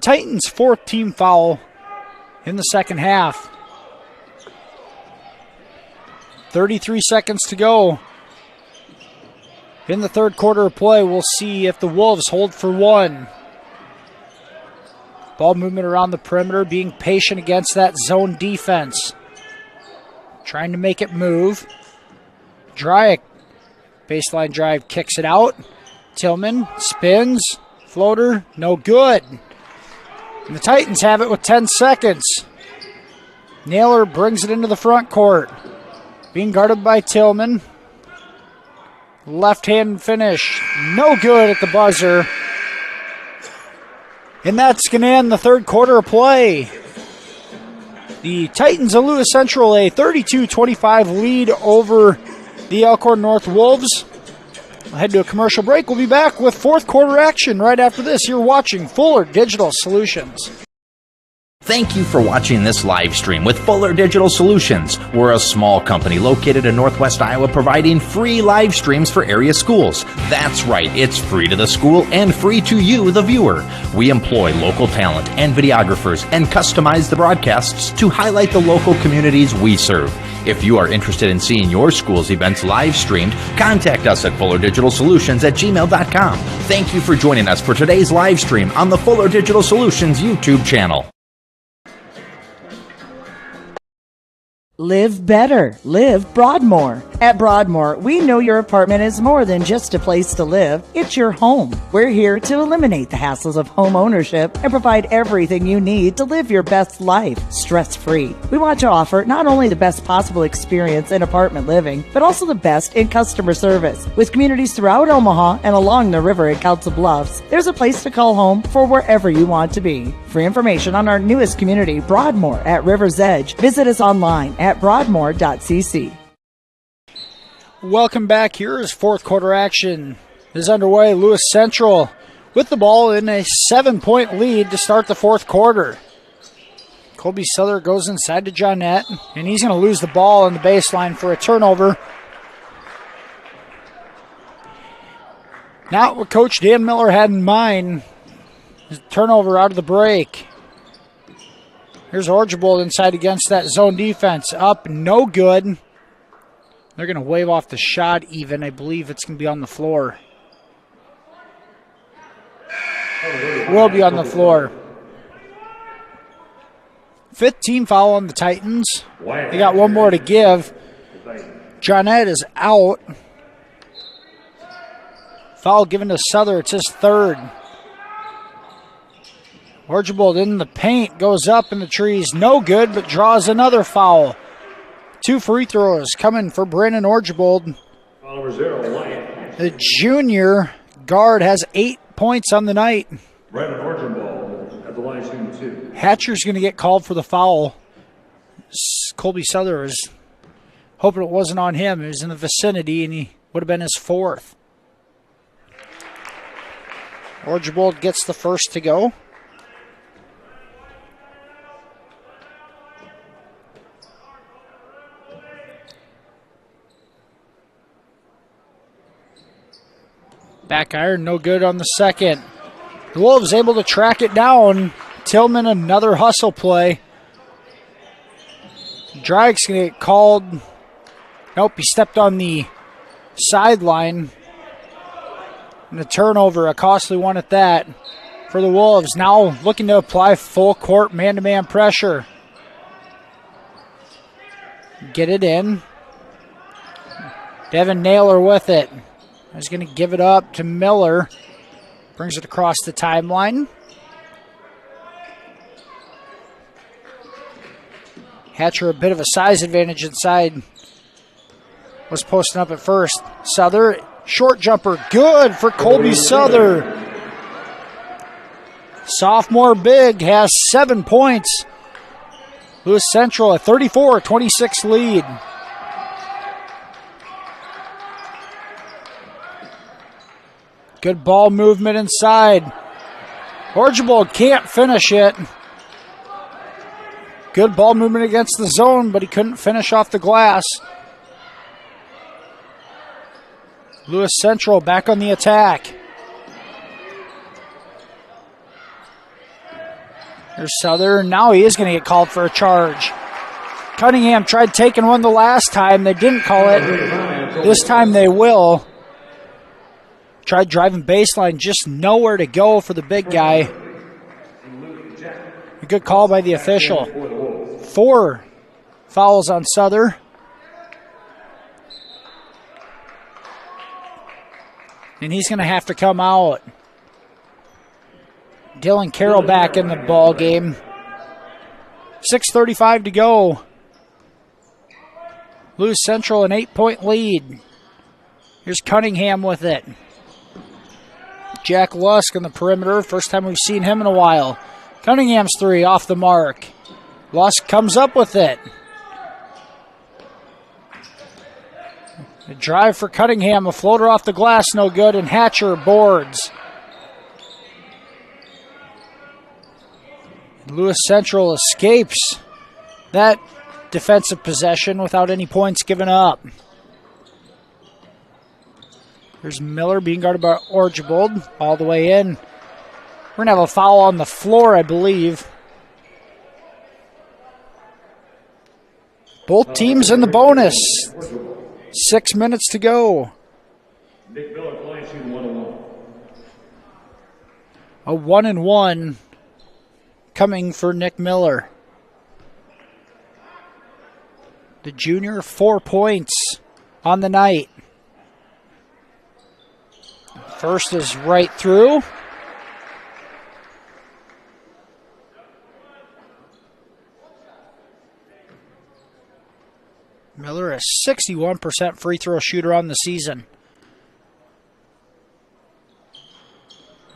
Titans' fourth team foul in the second half. 33 seconds to go. In the third quarter of play, we'll see if the Wolves hold for one. Ball movement around the perimeter, being patient against that zone defense. Trying to make it move. Dryack, baseline drive, kicks it out. Tillman spins, floater, no good. And the Titans have it with 10 seconds. Naylor brings it into the front court. Being guarded by Tillman. Left-hand finish, no good at the buzzer. And that's going to end the third quarter of play. The Titans of Lewis Central, a 32-25 lead over the Elkhorn North Wolves. We'll head to a commercial break. We'll be back with fourth quarter action right after this. You're watching Fuller Digital Solutions. Thank you for watching this live stream with Fuller Digital Solutions. We're a small company located in Northwest Iowa providing free live streams for area schools. That's right, it's free to the school and free to you, the viewer. We employ local talent and videographers and customize the broadcasts to highlight the local communities we serve. If you are interested in seeing your school's events live streamed, contact us at fullerdigitalsolutions@gmail.com. Thank you for joining us for today's live stream on the Fuller Digital Solutions YouTube channel. Live better. Live Broadmoor. At Broadmoor, we know your apartment is more than just a place to live. It's your home. We're here to eliminate the hassles of home ownership and provide everything you need to live your best life, stress-free. We want to offer not only the best possible experience in apartment living, but also the best in customer service. With communities throughout Omaha and along the river at Council Bluffs, there's a place to call home for wherever you want to be. For information on our newest community, Broadmoor at River's Edge, visit us online at broadmoor.cc. Welcome back. Here is fourth quarter action is underway. Lewis Central with the ball in a 7-point lead to start the fourth quarter. Colby Souther goes inside to Johnette, and he's going to lose the ball on the baseline for a turnover. Not what Coach Dan Miller had in mind. Turnover out of the break. Here's Orgevold inside against that zone defense. Up, no good. They're going to wave off the shot even. I believe it's going to be on the floor. Will be on the floor. Fifth team foul on the Titans. They got one more to give. Johnette is out. Foul given to Souther. It's his third. Orgevold in the paint, goes up in the trees. No good, but draws another foul. 2 free throws coming for Brandon Orgevold. The junior guard has 8 points on the night. Brandon Orgevold at the line shooting 2. Hatcher's going to get called for the foul. Colby Souther is hoping it wasn't on him. He was in the vicinity, and he would have been his fourth. Orgevold gets the first to go. Back iron, no good on the second. The Wolves able to track it down. Tillman, another hustle play. Drake's going to get called. Nope, he stepped on the sideline. And a turnover, a costly one at that for the Wolves. Now looking to apply full court man-to-man pressure. Get it in. Devin Naylor with it. He's going to give it up to Miller. Brings it across the timeline. Hatcher a bit of a size advantage inside. Was posting up at first. Souther, short jumper, good for Colby Souther. Sophomore big has 7 points. Lewis Central a 34-26 lead. Good ball movement inside. Orgevold can't finish it. Good ball movement against the zone, but he couldn't finish off the glass. Lewis Central back on the attack. Here's Souther. Now he is going to get called for a charge. Cunningham tried taking one the last time. They didn't call it. This time they will. Tried driving baseline, just nowhere to go for the big guy. A good call by the official. 4 fouls on Souther. And he's going to have to come out. Dylan Carroll back in the ball game. 6:35 to go. Lewis Central an 8-point lead. Here's Cunningham with it. Jack Lusk on the perimeter. First time we've seen him in a while. Cunningham's 3 off the mark. Lusk comes up with it. A drive for Cunningham. A floater off the glass, no good. And Hatcher boards. Lewis Central escapes that defensive possession without any points given up. There's Miller being guarded by Orgevold all the way in. We're going to have a foul on the floor, I believe. Both teams in the bonus. 6 minutes to go. Nick Miller playing shooting 1-1. A 1-1 coming for Nick Miller. The junior, 4 points on the night. First is right through. Miller, a 61% free throw shooter on the season.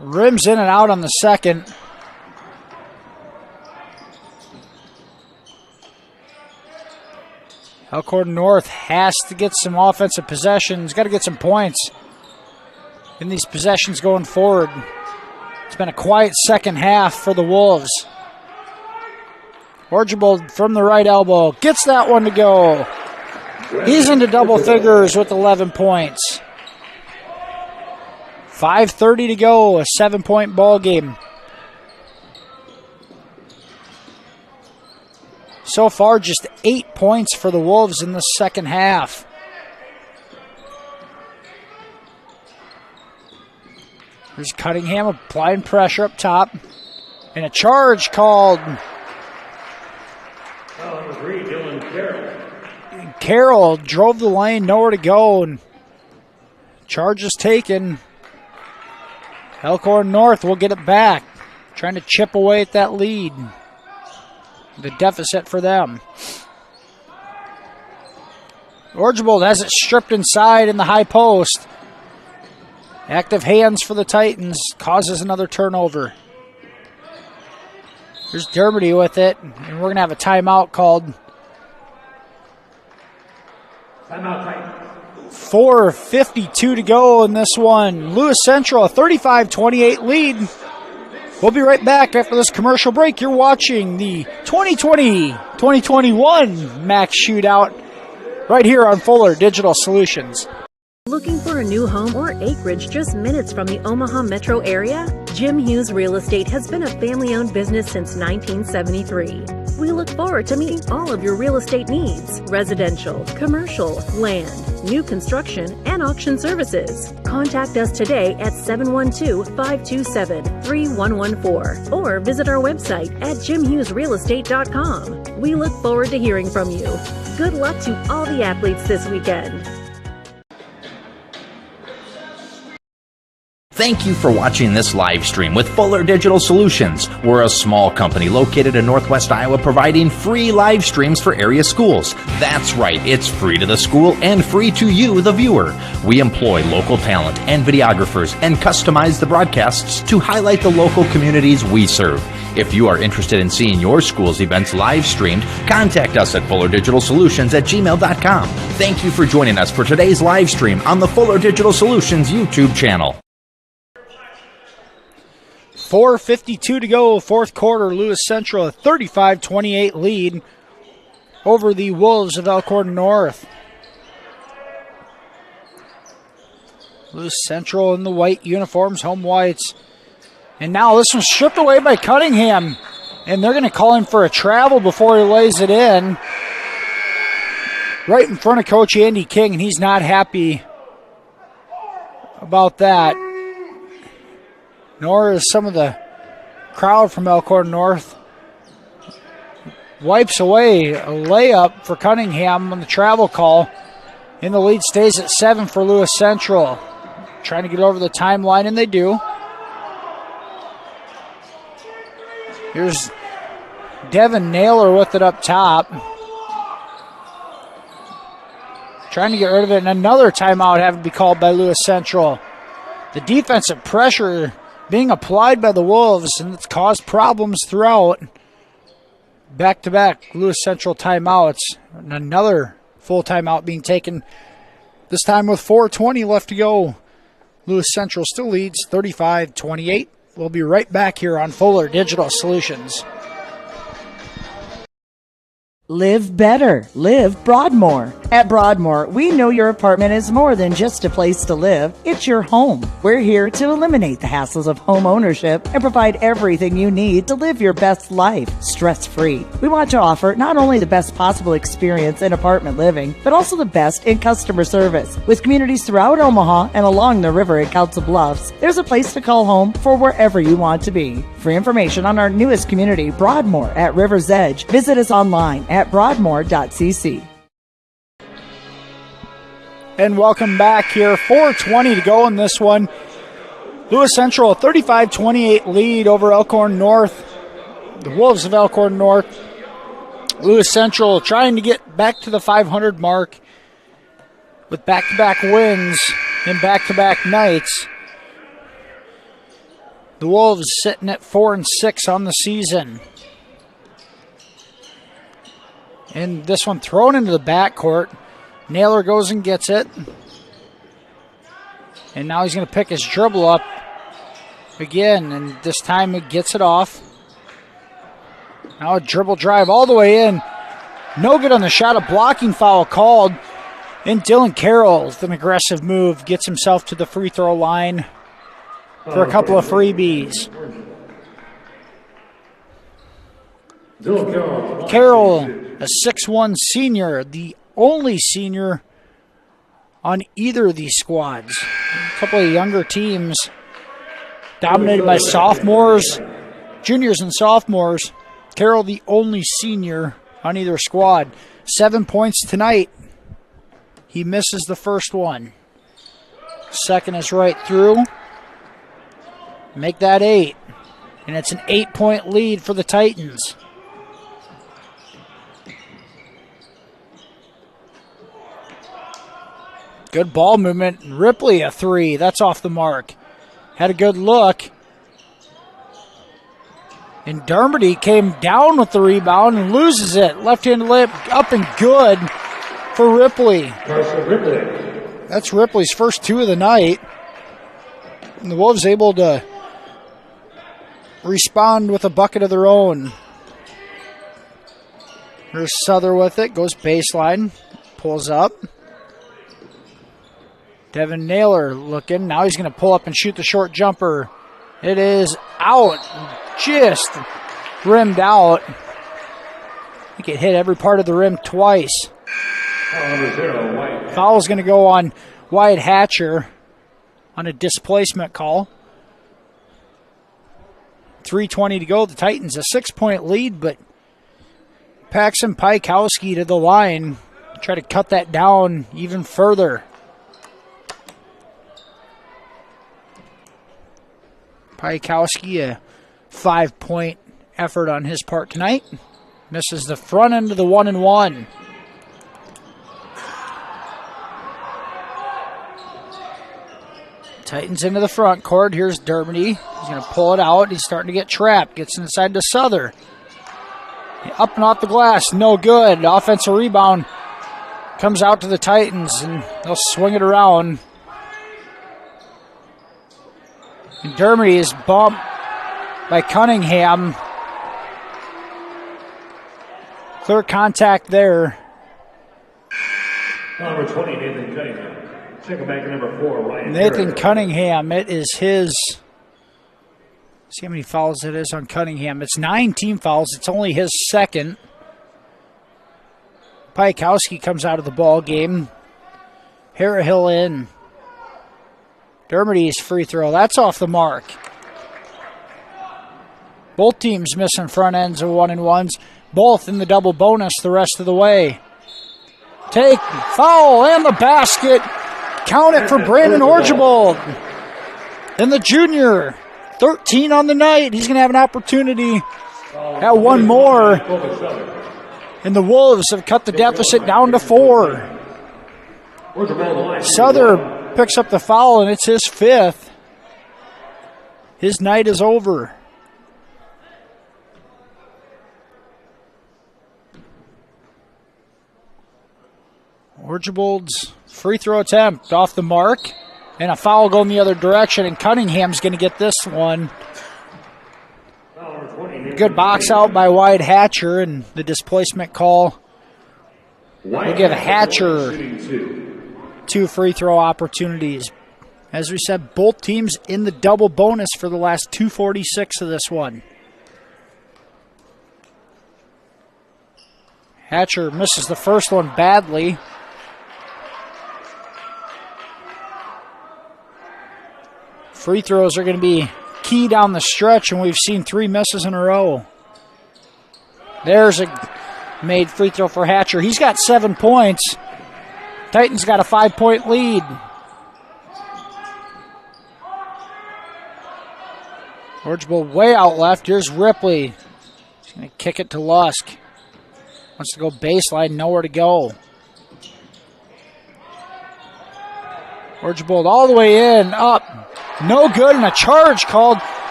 Rims in and out on the second. Elkhorn North has to get some offensive possessions. Got to get some points in these possessions going forward. It's been a quiet second half for the Wolves. Archibald from the right elbow gets that one to go. He's into double figures with 11 points. 5:30 to go, a 7-point ball game. So far, just 8 points for the Wolves in the second half. Here's Cunningham applying pressure up top. And a charge called. Foul number 3, Dylan Carroll. Carroll drove the lane, nowhere to go. And charge is taken. Elkhorn North will get it back. Trying to chip away at that lead. The deficit for them. Archibald has it stripped inside in the high post. Active hands for the Titans. Causes another turnover. Here's Dermody with it. And we're going to have a timeout called. Timeout Titans. 4:52 to go in this one. Lewis Central, a 35-28 lead. We'll be right back after this commercial break. You're watching the 2020-2021 MAC Shootout right here on Fuller Digital Solutions. Looking for a new home or acreage just minutes from the Omaha metro area? Jim Hughes Real Estate has been a family-owned business since 1973. We look forward to meeting all of your real estate needs: residential, commercial, land, new construction, and auction services. Contact us today at 712-527-3114 or visit our website at jimhughesrealestate.com. We look forward to hearing from you. Good luck to all the athletes this weekend. Thank you for watching this live stream with Fuller Digital Solutions. We're a small company located in Northwest Iowa providing free live streams for area schools. That's right, it's free to the school and free to you, the viewer. We employ local talent and videographers and customize the broadcasts to highlight the local communities we serve. If you are interested in seeing your school's events live streamed, contact us at fullerdigitalsolutions@gmail.com. Thank you for joining us for today's live stream on the Fuller Digital Solutions YouTube channel. 4:52 to go, fourth quarter. Lewis Central, a 35-28 lead over the Wolves of Elkhorn North. Lewis Central in the white uniforms, home whites. And now this one's stripped away by Cunningham. And they're going to call him for a travel before he lays it in. Right in front of Coach Andy King, and he's not happy about that. Nor is some of the crowd from Elkhorn North. Wipes away a layup for Cunningham on the travel call. And the lead stays at 7 for Lewis Central. Trying to get over the timeline, and they do. Here's Devin Naylor with it up top. Trying to get rid of it, and another timeout having to be called by Lewis Central. The defensive pressure being applied by the Wolves, and it's caused problems throughout. Back-to-back Lewis Central timeouts. And another full timeout being taken, this time with 4:20 left to go. Lewis Central still leads 35-28. We'll be right back here on Fuller Digital Solutions. Live better. Live Broadmoor. At Broadmoor, we know your apartment is more than just a place to live. It's your home. We're here to eliminate the hassles of home ownership and provide everything you need to live your best life, stress-free. We want to offer not only the best possible experience in apartment living, but also the best in customer service. With communities throughout Omaha and along the river at Council Bluffs, there's a place to call home for wherever you want to be. For information on our newest community, Broadmoor at River's Edge, visit us online at broadmoor.cc. and welcome back here. 4:20 to go in this one. Lewis Central, a 35-28 lead over Elkhorn North. The Wolves of Elkhorn North. Lewis Central trying to get back to the 500 mark with back-to-back wins and back-to-back nights. The Wolves sitting at 4-6 on the season. And this one thrown into the backcourt. Naylor goes and gets it. And now he's going to pick his dribble up again, and this time he gets it off. Now a dribble drive all the way in. No good on the shot. A blocking foul called. And Dylan Carroll, with an aggressive move, gets himself to the free throw line for a couple of freebies. Carroll, a 6'1 senior, the only senior on either of these squads. A couple of younger teams dominated by sophomores, juniors and sophomores. Carroll, the only senior on either squad. 7 points tonight. He misses the first one. Second is right through. Make that 8. And it's an 8-point lead for the Titans. Good ball movement. Ripley, a 3. That's off the mark. Had a good look. And Dermody came down with the rebound and loses it. Left-handed layup up and good for Ripley. That's Ripley's first 2 of the night. And the Wolves able to respond with a bucket of their own. Here's Souther with it. Goes baseline. Pulls up. Devin Naylor looking. Now he's going to pull up and shoot the short jumper. It is out. Just rimmed out. I think it hit every part of the rim twice. Foul's going to go on Wyatt Hatcher on a displacement call. 3:20 to go. The Titans a 6-point lead, but Paxton Pikowski to the line. Try to cut that down even further. Pikowski, a 5-point effort on his part tonight. Misses the front end of the 1-and-1. Titans into the front court. Here's Dermody. He's going to pull it out. He's starting to get trapped. Gets inside to Souther. Up and off the glass. No good. Offensive rebound comes out to the Titans, and they'll swing it around. And Dermody is bumped by Cunningham. Clear contact there. Number 20, Nathan Cunningham. Check back to number 4, Ryan. Nathan Cunningham, it is his. See how many fouls it is on Cunningham. It's 9 team fouls. It's only his second. Pikowski comes out of the ball game. Harrahill in. Dermody's free throw. That's off the mark. Both teams missing front ends of 1-and-1s. Both in the double bonus the rest of the way. Take, foul, and the basket. Count it for Brandon Orgevold. And the junior, 13 on the night. He's going to have an opportunity at one more. And the Wolves have cut the deficit down to 4. Souther picks up the foul, and it's his 5th. His night is over. Orgevold's free throw attempt off the mark. And a foul going the other direction, and Cunningham's going to get this one. Good box out by Wyatt Hatcher, and the displacement call will give Hatcher 2 free throw opportunities. As we said, both teams in the double bonus for the last 2:46 of this one. Hatcher misses the first one badly. Free throws are going to be key down the stretch, and we've seen 3 misses in a row. There's a made free throw for Hatcher. He's got 7 points. Titans got a 5-point lead. Orgeable way out left. Here's Ripley. He's going to kick it to Lusk. Wants to go baseline, nowhere to go. Orgeable all the way in, up. No good, and a charge called.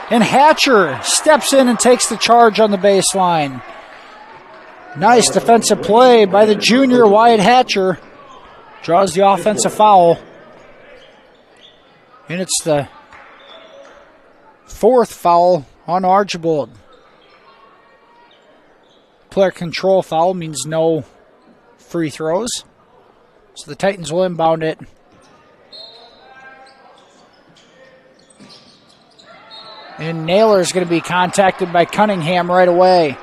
And Hatcher steps in and takes the charge on the baseline. Nice defensive play by the junior Wyatt Hatcher. Draws the offensive foul. And it's the 4th foul on Archibald. Player control foul means no free throws. So the Titans will inbound it. And Naylor is going to be contacted by Cunningham right away.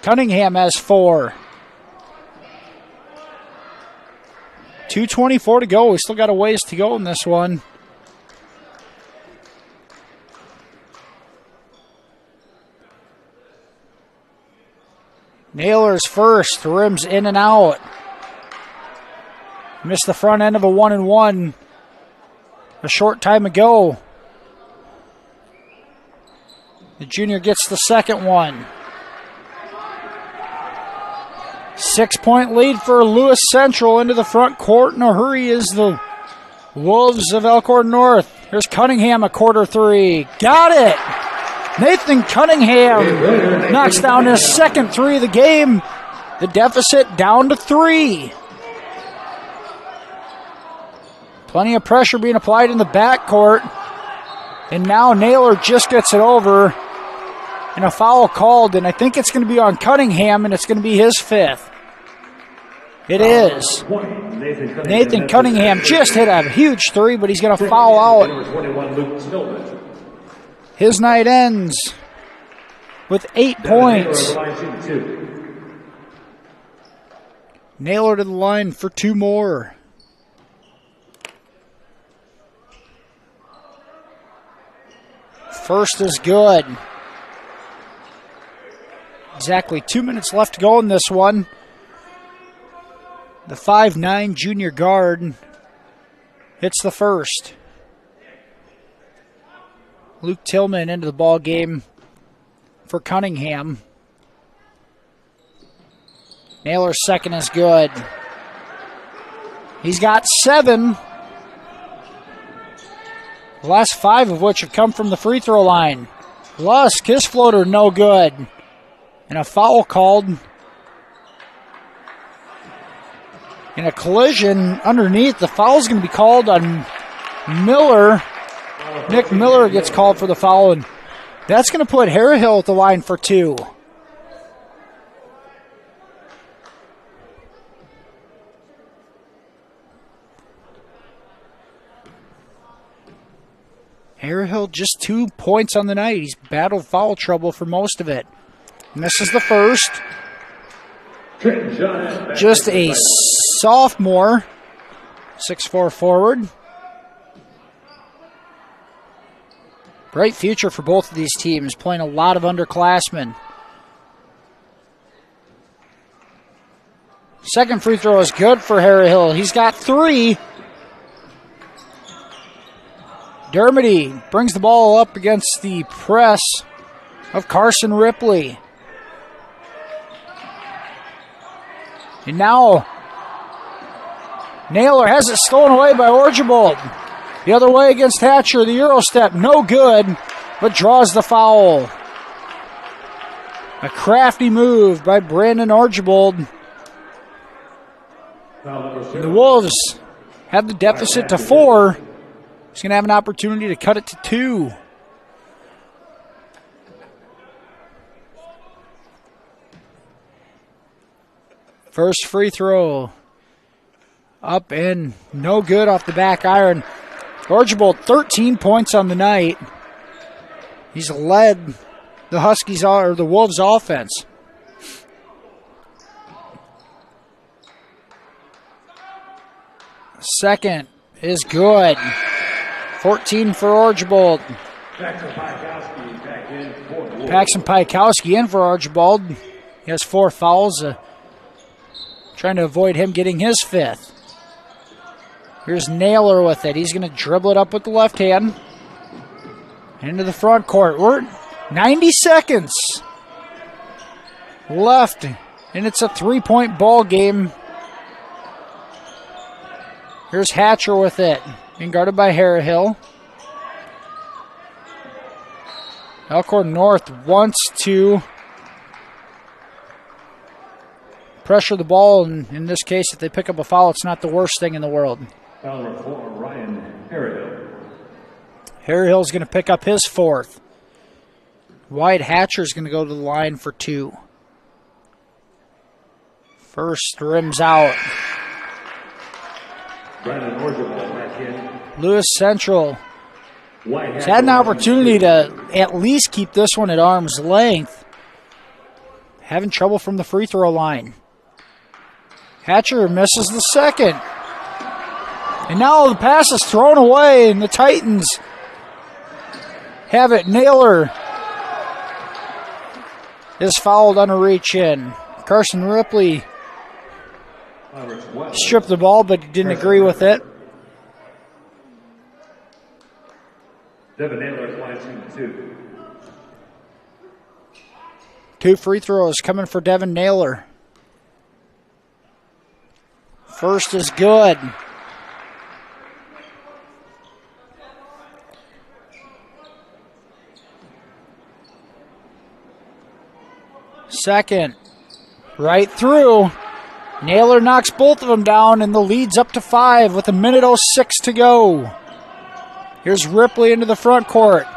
Cunningham has 4. 2:24 to go. We still got a ways to go in this one. Naylor's first. Rims in and out. Missed the front end of a 1-and-1 a short time ago. The junior gets the second one. 6-point lead for Lewis Central into the front court. In a hurry is the Wolves of Elkhorn North. Here's Cunningham, a quarter 3. Got it! Nathan Cunningham knocks down his second 3 of the game. The deficit down to 3. Plenty of pressure being applied in the backcourt. And now Naylor just gets it over. And a foul called, and I think it's going to be on Cunningham, and it's going to be his 5th. It is. Nathan Cunningham just hit a huge 3, but he's going to foul out. His night ends with 8 points. Naylor to the line for 2 more. First is good. Exactly 2 minutes left to go in this one. The 5'9" junior guard hits the first. Luke Tillman into the ball game for Cunningham. Naylor's second is good. He's got 7. The last 5 of which have come from the free throw line. Lusk, his floater, no good. And a foul called. In a collision underneath. The foul's going to be called on Miller. Nick Miller gets called for the foul, and that's going to put Harrihill at the line for 2. Harrihill just 2 points on the night. He's battled foul trouble for most of it. Misses the first. Just a sophomore. 6'4" forward. Bright future for both of these teams, playing a lot of underclassmen. Second free throw is good for Harrihill. He's got 3. Dermody brings the ball up against the press of Carson Ripley. And now Naylor has it stolen away by Orgeable. The other way against Hatcher, the Euro step, no good, but draws the foul. A crafty move by Brandon Archibald. And the Wolves have the deficit to 4. He's going to have an opportunity to cut it to 2. First free throw. Up and no good off the back iron. Archibald, 13 points on the night. He's led the Huskies, or the Wolves offense. Second is good. 14 for Archibald. Paxton Piakowski in for Archibald. He has 4 fouls. Trying to avoid him getting his 5th. Here's Naylor with it. He's going to dribble it up with the left hand. Into the front court. We're 90 seconds left, and it's a 3-point ball game. Here's Hatcher with it, being guarded by Harrihill. Elkhorn North wants to pressure the ball, and in this case, if they pick up a foul, it's not the worst thing in the world. Foul number 4, Ryan Harrihill. Harrihill's going to pick up his 4th. Wyatt Hatcher's going to go to the line for 2. First rims out. Brandon Orgeval back in. Lewis Central has had an opportunity to at least keep this one at arm's length. Having trouble from the free throw line. Hatcher misses the second. And now the pass is thrown away, and the Titans have it. Naylor is fouled on a reach in. Carson Ripley stripped the ball, but he didn't agree with it. Devin Naylor flies in 2. 2 free throws coming for Devin Naylor. First is good. Second, right through. Naylor knocks both of them down, and the lead's up to 5 with 1:06 to go. Here's Ripley into the front court.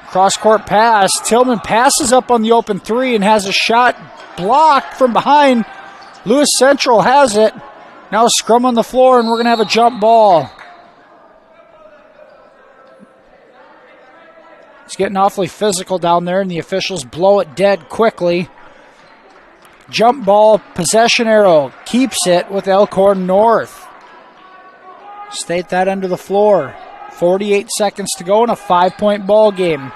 Cross-court pass. Tillman passes up on the open 3 and has a shot blocked from behind. Lewis Central has it. Now scrum on the floor, and we're going to have a jump ball. It's getting awfully physical down there, and the officials blow it dead quickly. Jump ball, possession arrow. Keeps it with Elkhorn North. State that under the floor. 48 seconds to go in a 5-point ball game.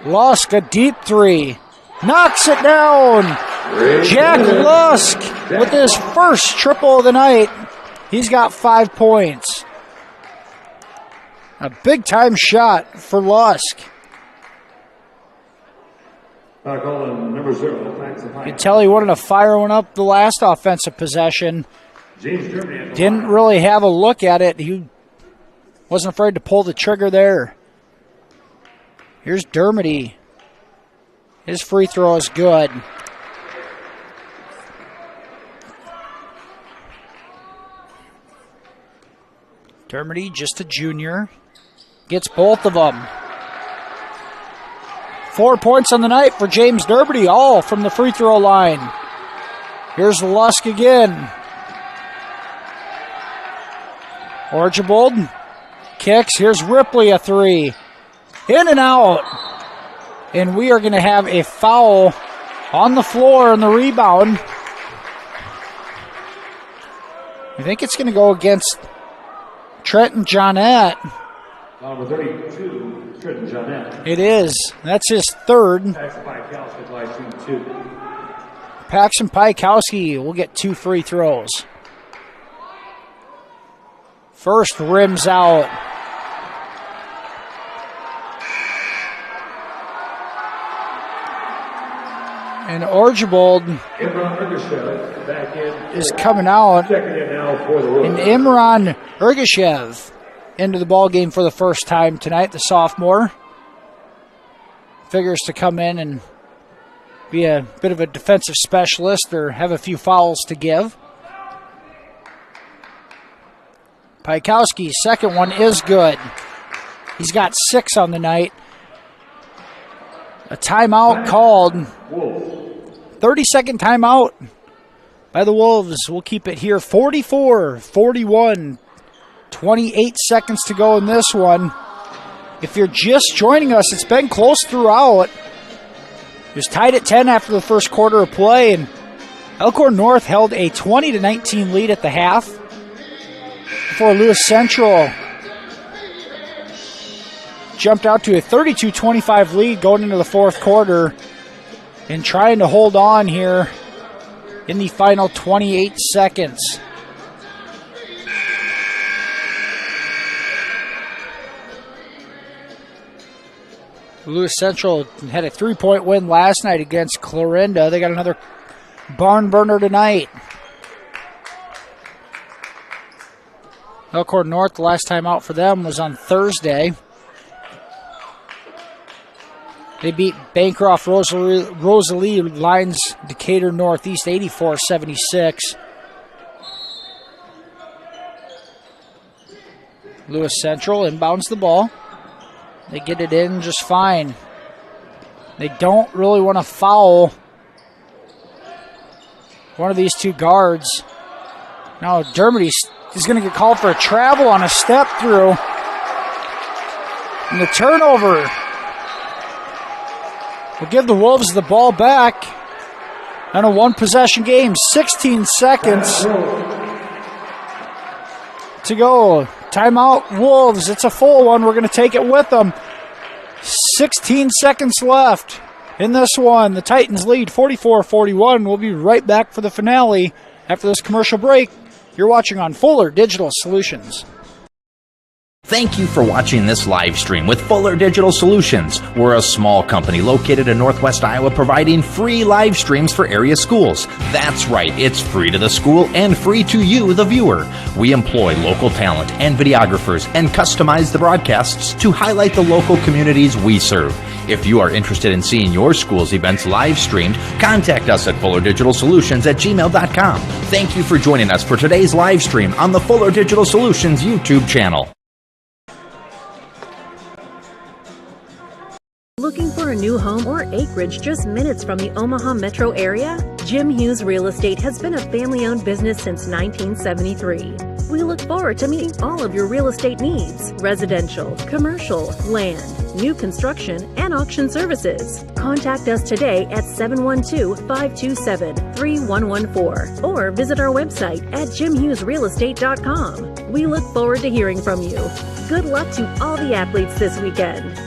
Lusk, a deep 3. Knocks it down. Jack Lusk with his first triple of the night. He's got 5 points. A big-time shot for Lusk. Number 0, You can tell he wanted to fire one up the last offensive possession. Didn't really have a look at it. He wasn't afraid to pull the trigger there. Here's Dermody. His free throw is good. Dermody, just a junior, gets both of them. 4 points on the night for James Dermody, all from the free throw line. Here's Lusk again. Archibald kicks. Here's Ripley, a 3. In and out. And we are going to have a foul on the floor on the rebound. I think it's going to go against Trenton Johnette. Number 32, Trenton Johnette. It is. That's his 3rd. Paxton Piakowski will get 2 free throws. First rims out. And Archibald is coming out. And Imran Ergashev into the ball game for the first time tonight, the sophomore. Figures to come in and be a bit of a defensive specialist or have a few fouls to give. Piakowski's second one is good. He's got 6 on the night. A timeout called. 30-second timeout by the Wolves. We'll keep it here. 44-41. 28 seconds to go in this one. If you're just joining us, it's been close throughout. It was tied at 10 after the first quarter of play, and Elkhorn North held a 20-19 lead at the half before Lewis Central jumped out to a 32-25 lead going into the fourth quarter and trying to hold on here in the final 28 seconds. Lewis Central had a 3-point win last night against Clarinda. They got another barn burner tonight. Elkhorn North, the last time out for them was on Thursday. They beat Bancroft Rosalie Lines Decatur Northeast 84-76. Lewis Central inbounds the ball. They get it in just fine. They don't really want to foul one of these two guards. Now Dermody is going to get called for a travel on a step through. And the turnover will give the Wolves the ball back on a one-possession game. 16 seconds to go. Timeout, Wolves. It's a full one. We're going to take it with them. 16 seconds left in this one. The Titans lead 44-41. We'll be right back for the finale after this commercial break. You're watching on Fuller Digital Solutions. Thank you for watching this live stream with Fuller Digital Solutions. We're a small company located in Northwest Iowa providing free live streams for area schools. That's right, it's free to the school and free to you, the viewer. We employ local talent and videographers and customize the broadcasts to highlight the local communities we serve. If you are interested in seeing your school's events live streamed, contact us at fullerdigitalsolutions@gmail.com. Thank you for joining us for today's live stream on the Fuller Digital Solutions YouTube channel. Looking for a new home or acreage just minutes from the Omaha metro area? Jim Hughes Real Estate has been a family-owned business since 1973. We look forward to meeting all of your real estate needs: residential, commercial, land, new construction, and auction services. Contact us today at 712-527-3114 or visit our website at jimhughesrealestate.com. We look forward to hearing from you. Good luck to all the athletes this weekend.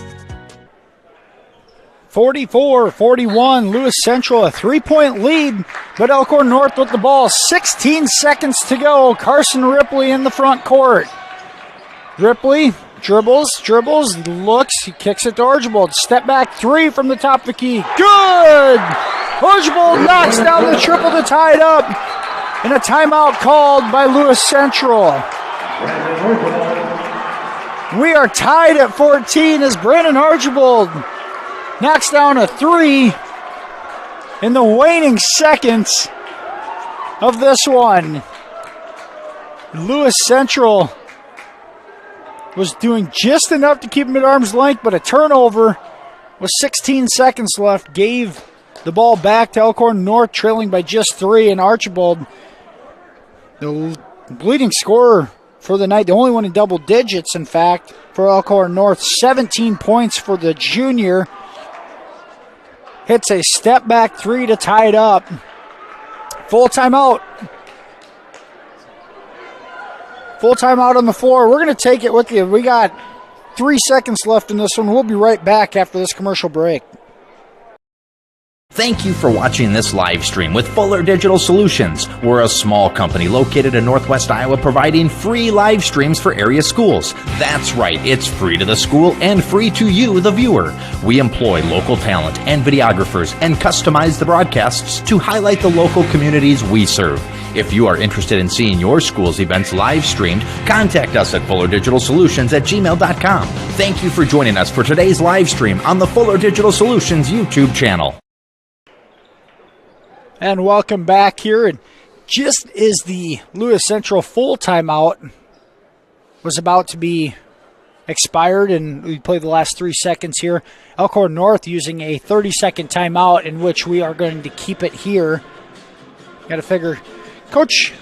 44-41, Lewis Central, a 3-point lead, but Elkhorn North with the ball. 16 seconds to go. Carson Ripley in the front court. Ripley dribbles, looks, he kicks it to Archibald. Step back three from the top of the key. Good! Archibald knocks down the triple to tie it up. And a timeout called by Lewis Central. We are tied at 14 as Brandon Archibald knocks down a three in the waning seconds of this one. Lewis Central was doing just enough to keep him at arm's length, but a turnover with 16 seconds left gave the ball back to Elkhorn North, trailing by just 3. And Archibald, the leading scorer for the night, the only one in double digits, in fact, for Elkhorn North. 17 points for the junior. Hits a step back three to tie it up. Full timeout. Full timeout on the floor. We're going to take it with you. We got 3 seconds left in this one. We'll be right back after this commercial break. Thank you for watching this live stream with Fuller Digital Solutions. We're a small company located in Northwest Iowa providing free live streams for area schools. That's right, it's free to the school and free to you, the viewer. We employ local talent and videographers and customize the broadcasts to highlight the local communities we serve. If you are interested in seeing your school's events live streamed, contact us at fullerdigitalsolutions@gmail.com. Thank you for joining us for today's live stream on the Fuller Digital Solutions YouTube channel. And welcome back here. And just as the Lewis Central full timeout was about to be expired, and we play the last 3 seconds here, Elkhorn North using a 30-second timeout in which we are going to keep it here. Got to figure, Coach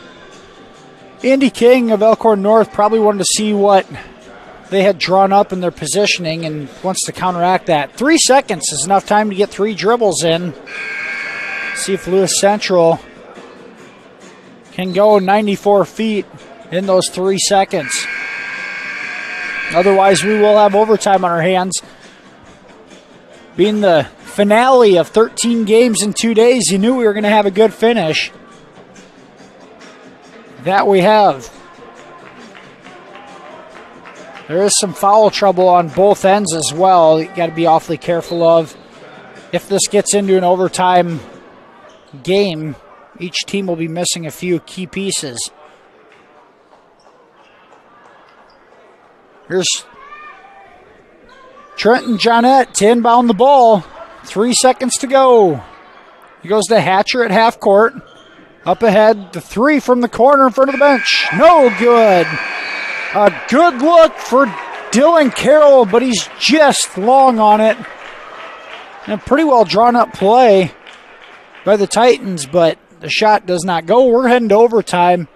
Andy King of Elkhorn North probably wanted to see what they had drawn up in their positioning and wants to counteract that. 3 seconds is enough time to get 3 dribbles in. See if Lewis Central can go 94 feet in those 3 seconds. Otherwise, we will have overtime on our hands. Being the finale of 13 games in 2 days, you knew we were going to have a good finish. That we have. There is some foul trouble on both ends as well. You got to be awfully careful of. If this gets into an overtime game, each team will be missing a few key pieces. Here's Trenton Johnette to inbound the ball. 3 seconds to go. He goes to Hatcher at half court. Up ahead, the three from the corner in front of the bench. No good. A good look for Dylan Carroll, but he's just long on it. And a pretty well drawn up play by the Titans, but the shot does not go. We're heading to overtime.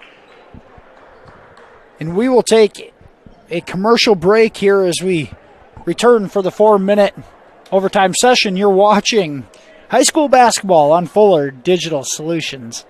And we will take a commercial break here as we return for the 4-minute overtime session. You're watching high school basketball on Fuller Digital Solutions.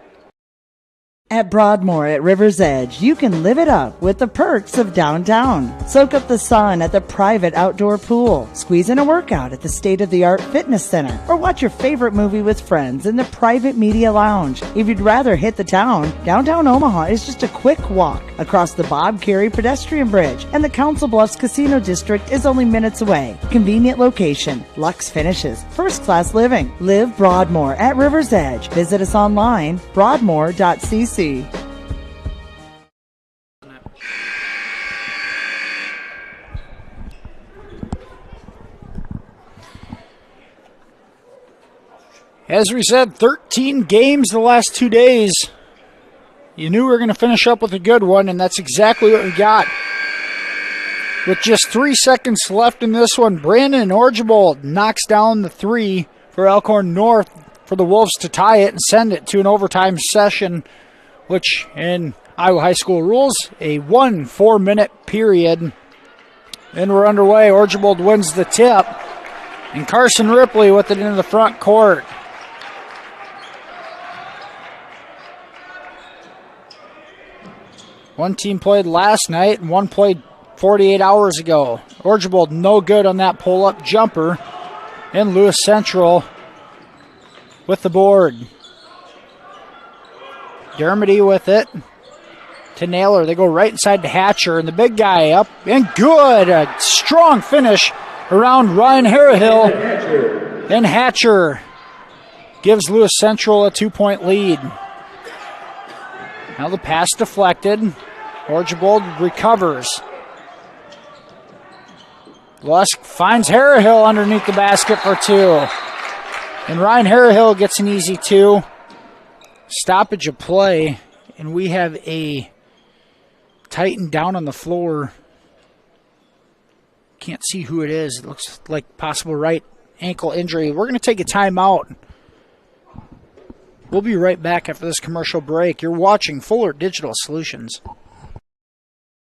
At Broadmoor at River's Edge, you can live it up with the perks of downtown. Soak up the sun at the private outdoor pool, squeeze in a workout at the state-of-the-art fitness center, or watch your favorite movie with friends in the private media lounge. If you'd rather hit the town, downtown Omaha is just a quick walk across the Bob Carey pedestrian bridge, and the Council Bluffs Casino District is only minutes away. Convenient location, luxe finishes, first-class living. Live Broadmoor at River's Edge. Visit us online, broadmoor.cc. As we said, 13 games the last 2 days. You knew we were going to finish up with a good one, and that's exactly what we got. With just 3 seconds left in this one, Brandon Orgevold knocks down the three for Elkhorn North for the Wolves to tie it and send it to an overtime session, which in Iowa High School rules, a 4-minute period. And we're underway. Orgevold wins the tip. And Carson Ripley with it into the front court. One team played last night and one played 48 hours ago. Orgevold no good on that pull-up jumper. And Lewis Central with the board. Dermody with it to Naylor. They go right inside to Hatcher, and the big guy up and good. A strong finish around Ryan Harrahill. And Hatcher gives Lewis Central a 2-point lead. Now the pass deflected. Orgevold recovers. Lusk finds Harrahill underneath the basket for two. And Ryan Harrahill gets an easy two. Stoppage of play, and we have a Titan down on the floor. Can't see who it is. It looks like possible right ankle injury. We're going to take a timeout. We'll be right back after this commercial break. You're watching Fuller Digital Solutions.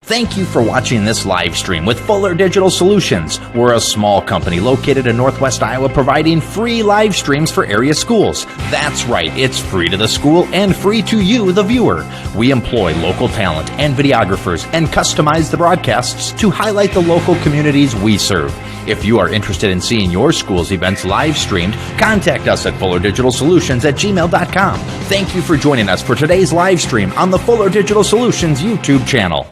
Thank you for watching this live stream with Fuller Digital Solutions. We're a small company located in Northwest Iowa providing free live streams for area schools. That's right, it's free to the school and free to you, the viewer. We employ local talent and videographers and customize the broadcasts to highlight the local communities we serve. If you are interested in seeing your school's events live streamed, contact us at fullerdigitalsolutions@gmail.com. Thank you for joining us for today's live stream on the Fuller Digital Solutions YouTube channel.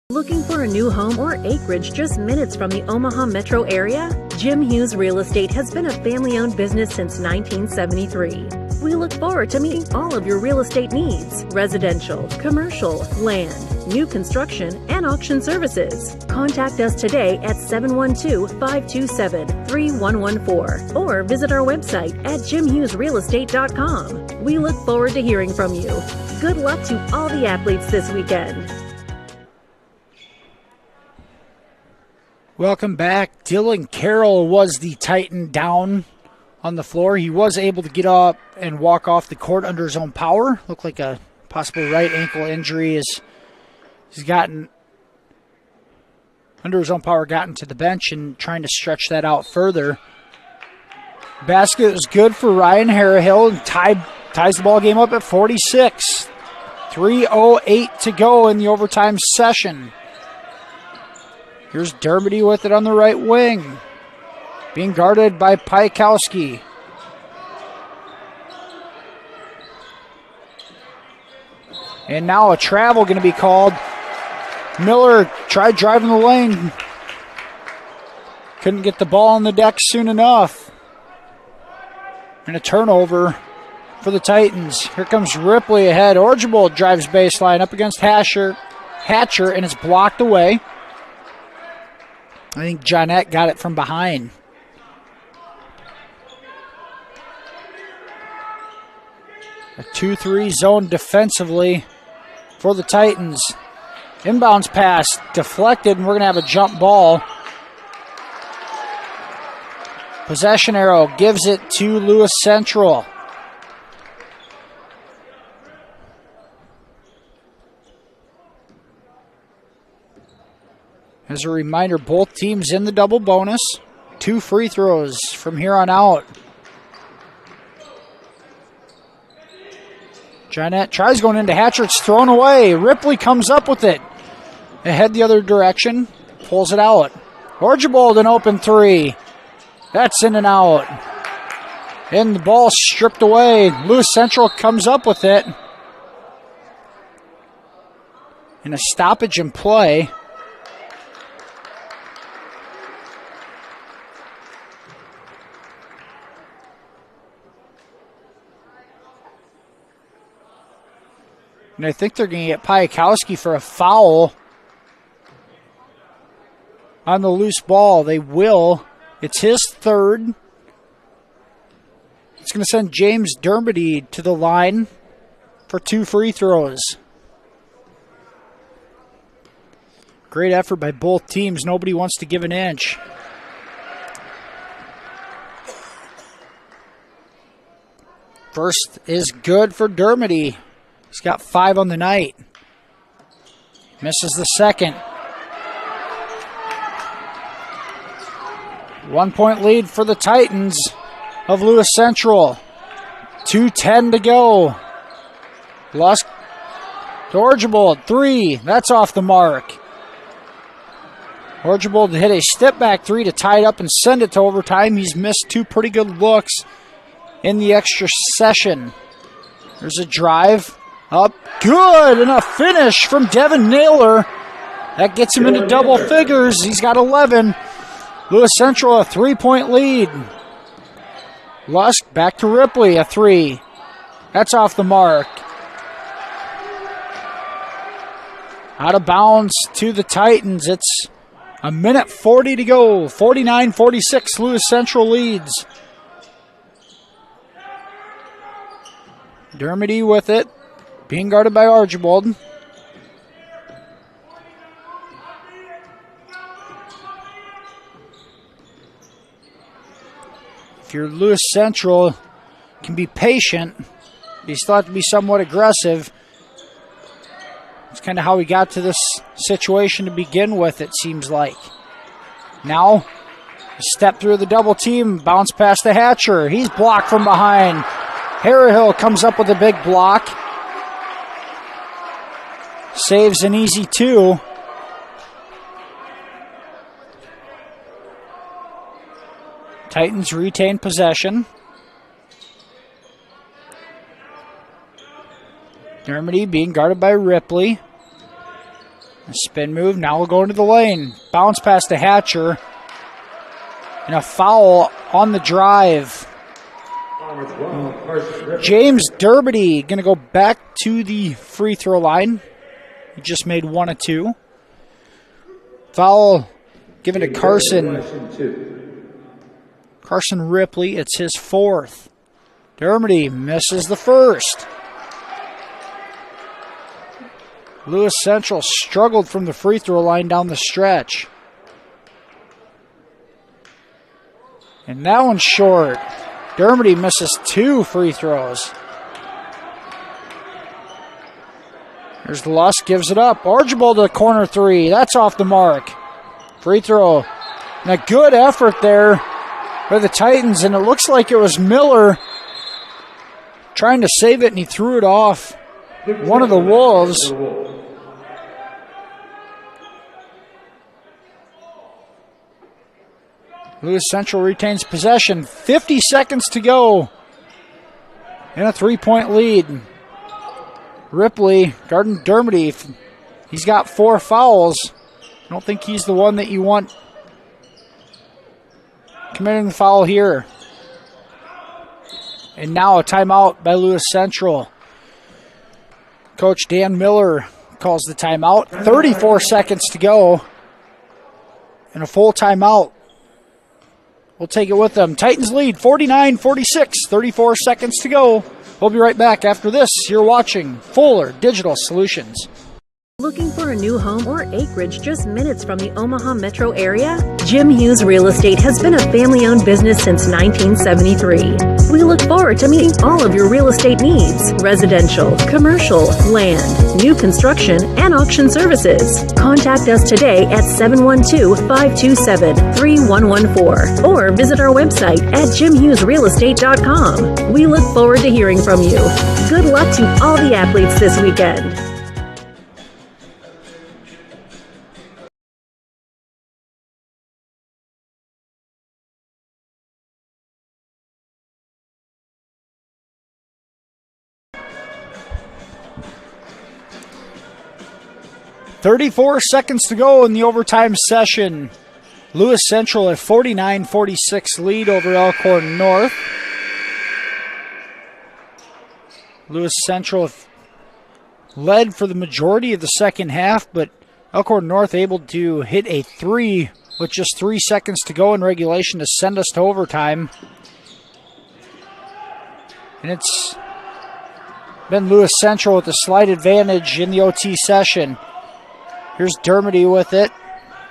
Looking for a new home or acreage just minutes from the Omaha metro area? Jim Hughes Real Estate has been a family-owned business since 1973. We look forward to meeting all of your real estate needs: residential, commercial, land, new construction, and auction services. Contact us today at 712-527-3114 or visit our website at jimhughesrealestate.com. We look forward to hearing from you. Good luck to all the athletes this weekend. Welcome back. Dylan Carroll was the Titan down on the floor. He was able to get up and walk off the court under his own power. Looked like a possible right ankle injury as he's gotten under his own power, gotten to the bench and trying to stretch that out further. Basket is good for Ryan Harrahill and ties the ball game up at 46. 3:08 to go in the overtime session. Here's Dermody with it on the right wing. Being guarded by Piakowski. And now a travel going to be called. Miller tried driving the lane. Couldn't get the ball on the deck soon enough. And a turnover for the Titans. Here comes Ripley ahead. Archibald drives baseline up against Hatcher, and it's blocked away. I think Jonette got it from behind. A 2-3 zone defensively for the Titans. Inbounds pass deflected, and we're going to have a jump ball. Possession arrow gives it to Lewis Central. As a reminder, both teams in the double bonus. 2 free throws from here on out. Jonette tries going into Hatcher. It's thrown away. Ripley comes up with it. Ahead the other direction. Pulls it out. Archibald an open 3. That's in and out. And the ball stripped away. Lewis Central comes up with it. And a stoppage in play. And I think they're going to get Piakowski for a foul on the loose ball. They will. It's his third. It's going to send James Dermody to the line for 2 free throws. Great effort by both teams. Nobody wants to give an inch. First is good for Dermody. He's got 5 on the night. Misses the second. 1-point lead for the Titans of Lewis Central. 2:10 to go. Lost to Archibald. 3. That's off the mark. Archibald hit a step-back 3 to tie it up and send it to overtime. He's missed 2 pretty good looks in the extra session. There's a drive. Up good, and a finish from Devin Naylor. That gets him into double figures. He's got 11. Lewis Central a 3-point lead. Lusk back to Ripley, a 3. That's off the mark. Out of bounds to the Titans. It's a minute 40 to go. 49-46, Lewis Central leads. Dermody with it. Being guarded by Archibald. If you're Lewis Central, you can be patient. You still have to be somewhat aggressive. It's kind of how we got to this situation to begin with, it seems like. Now, a step through the double team, bounce past the Hatcher. He's blocked from behind. Harrihill comes up with a big block. Saves an easy 2. Titans retain possession. Dermody being guarded by Ripley. A spin move. Now we'll go into the lane. Bounce past the Hatcher. And a foul on the drive. James Dermody going to go back to the free throw line. He just made 1 of 2. Foul given to Carson. Carson Ripley, it's his 4th. Dermody misses the first. Lewis Central struggled from the free throw line down the stretch. And that one's short. Dermody misses 2 free throws. There's Lusk, gives it up. Archibald to the corner 3. That's off the mark. Free throw. And a good effort there for the Titans, and it looks like it was Miller trying to save it, and he threw it off one of the Wolves. Lewis Central retains possession. 50 seconds to go. And a 3-point lead. Ripley, guarding Dermody. He's got 4 fouls. I don't think he's the one that you want committing the foul here. And now a timeout by Lewis Central. Coach Dan Miller calls the timeout. 34 seconds to go. And a full timeout. We'll take it with them. Titans lead 49-46. 34 seconds to go. We'll be right back after this. You're watching Fuller Digital Solutions. Looking for a new home or acreage just minutes from the Omaha metro area? Jim Hughes Real Estate has been a family-owned business since 1973. We look forward to meeting all of your real estate needs: residential, commercial, land, new construction, and auction services. Contact us today at 712-527-3114 or visit our website at jimhughesrealestate.com. We look forward to hearing from you. Good luck to all the athletes this weekend. .34 seconds to go in the overtime session. Lewis Central a 49-46 lead over Elkhorn North. Lewis Central led for the majority of the second half, but Elkhorn North able to hit a 3 with just 3 seconds to go in regulation to send us to overtime. And it's been Lewis Central with a slight advantage in the OT session. Here's Dermody with it,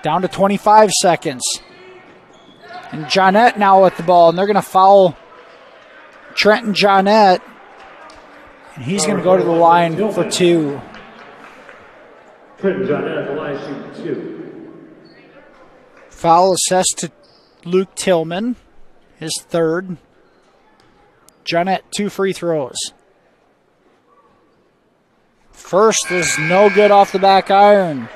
down to 25 seconds. And Johnette now with the ball, and they're going to foul Trenton Johnette. And he's going to go to the line for 2. Trenton Johnette at the line shooting 2. Foul assessed to Luke Tillman, his 3rd. Johnette, 2 free throws. First is no good off the back iron.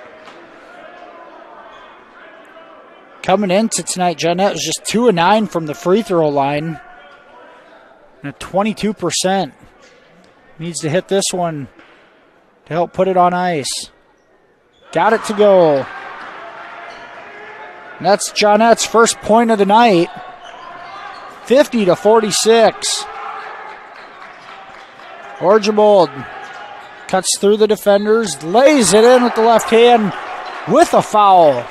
Coming into tonight, Johnette was just 2 of 9 from the free throw line. And at 22%. Needs to hit this one to help put it on ice. Got it to go. And that's Johnette's first point of the night. 50-46. Archibald cuts through the defenders, lays it in with the left hand with a foul.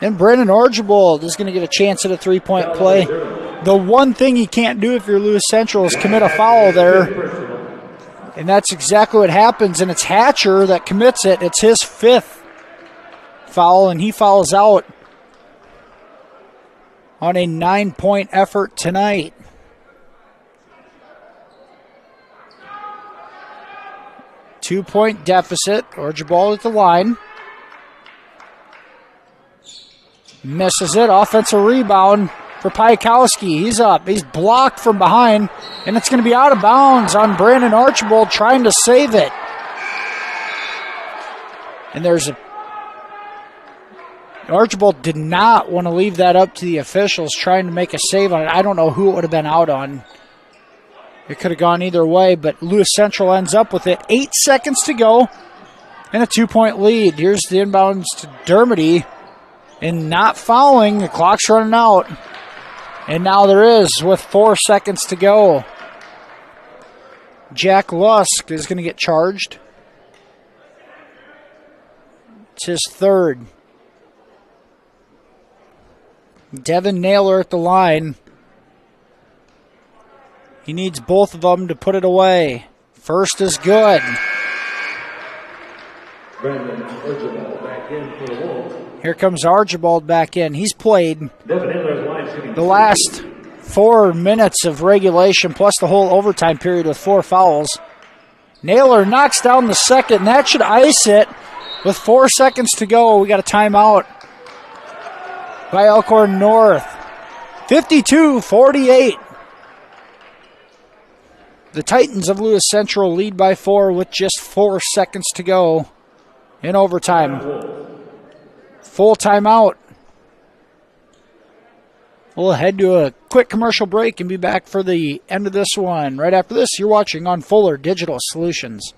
And Brandon Archibald is going to get a chance at a 3-point play. The one thing you can't do if you're Lewis Central is commit a foul there. And that's exactly what happens, and it's Hatcher that commits it. It's his 5th foul, and he fouls out on a 9-point effort tonight. Two-point deficit. Archibald at the line. Misses it. Offensive rebound for Piakowski. He's up. He's blocked from behind, and it's going to be out of bounds on Brandon Archibald trying to save it. And there's a... Archibald did not want to leave that up to the officials trying to make a save on it. I don't know who it would have been out on. It could have gone either way, but Lewis Central ends up with it. 8 seconds to go and a 2-point lead. Here's the inbounds to Dermody. And not fouling. The clock's running out. And now there is with 4 seconds to go. Jack Lusk is going to get charged. It's his 3rd. Devin Naylor at the line. He needs both of them to put it away. First is good. Brandon Archibald back in for the Wolves. Here comes Archibald back in. He's played the last 4 minutes of regulation plus the whole overtime period with 4 fouls. Naylor knocks down the second, and that should ice it with 4 seconds to go. We got a timeout by Elkhorn North. 52-48. The Titans of Lewis Central lead by 4 with just 4 seconds to go in overtime. Full timeout. We'll head to a quick commercial break and be back for the end of this one. Right after this, you're watching on Fuller Digital Solutions.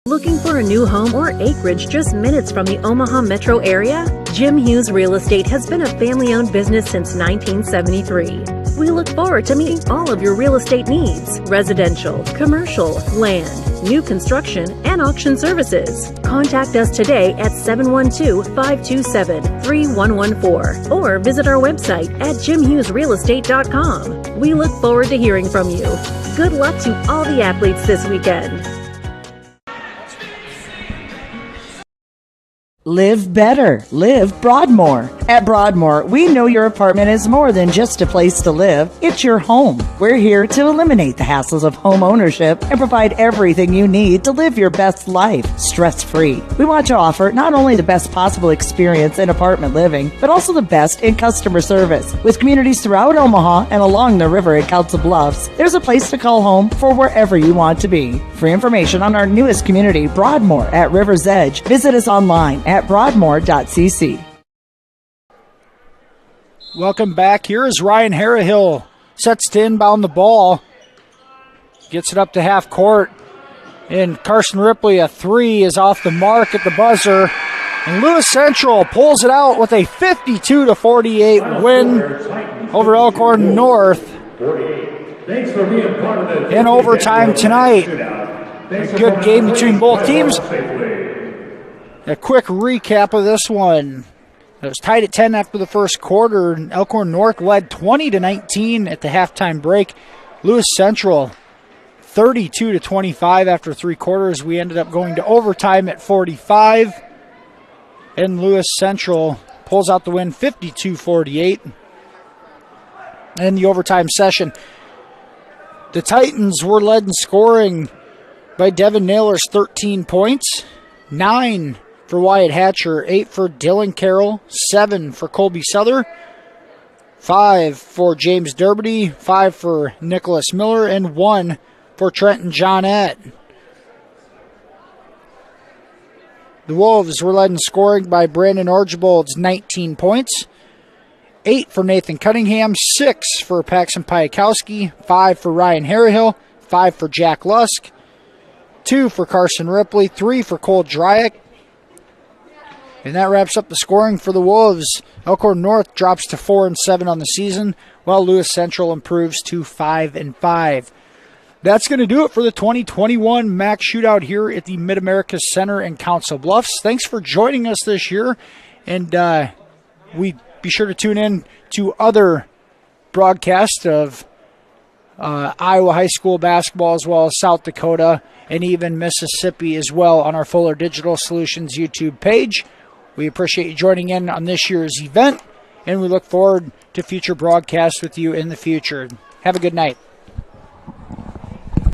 Looking for a new home or acreage just minutes from the Omaha metro area? Jim Hughes Real Estate has been a family-owned business since 1973. We look forward to meeting all of your real estate needs: residential, commercial, land, new construction, and auction services. Contact us today at 712-527-3114 or visit our website at jimhughesrealestate.com. We look forward to hearing from you. Good luck to all the athletes this weekend. Live better. Live Broadmoor. At Broadmoor, we know your apartment is more than just a place to live. It's your home. We're here to eliminate the hassles of home ownership and provide everything you need to live your best life, stress-free. We want to offer not only the best possible experience in apartment living, but also the best in customer service. With communities throughout Omaha and along the river at Council Bluffs, there's a place to call home for wherever you want to be. For information on our newest community, Broadmoor at River's Edge, visit us online at broadmoor.cc. Welcome back. Here is Ryan Harrahill. Sets to inbound the ball. Gets it up to half court. And Carson Ripley, a 3, is off the mark at the buzzer. And Lewis Central pulls it out with a 52-48 win over Elkhorn North. Thanks for being part of the in overtime tonight. A good game between both teams. A quick recap of this one. It was tied at 10 after the first quarter, and Elkhorn North led 20-19 at the halftime break. Lewis Central 32-25 after 3 quarters. We ended up going to overtime at 45, and Lewis Central pulls out the win 52-48 in the overtime session. The Titans were led in scoring by Devin Naylor's 13 points, 9 for Wyatt Hatcher, 8 for Dylan Carroll, 7 for Colby Souther, 5 for James Derby, 5 for Nicholas Miller, and 1 for Trenton Johnette. The Wolves were led in scoring by Brandon Archibald's 19 points, 8 for Nathan Cunningham, 6 for Paxton Piakowski, 5 for Ryan Harrahill, 5 for Jack Lusk, 2 for Carson Ripley, 3 for Cole Dryack. And that wraps up the scoring for the Wolves. Elkhorn North drops to 4-7 on the season, while Lewis Central improves to 5-5. That's going to do it for the 2021 MAC Shootout here at the Mid-America Center in Council Bluffs. Thanks for joining us this year, and we be sure to tune in to other broadcasts of Iowa high school basketball, as well as South Dakota and even Mississippi as well, on our Fuller Digital Solutions YouTube page. We appreciate you joining in on this year's event, and we look forward to future broadcasts with you in the future. Have a good night.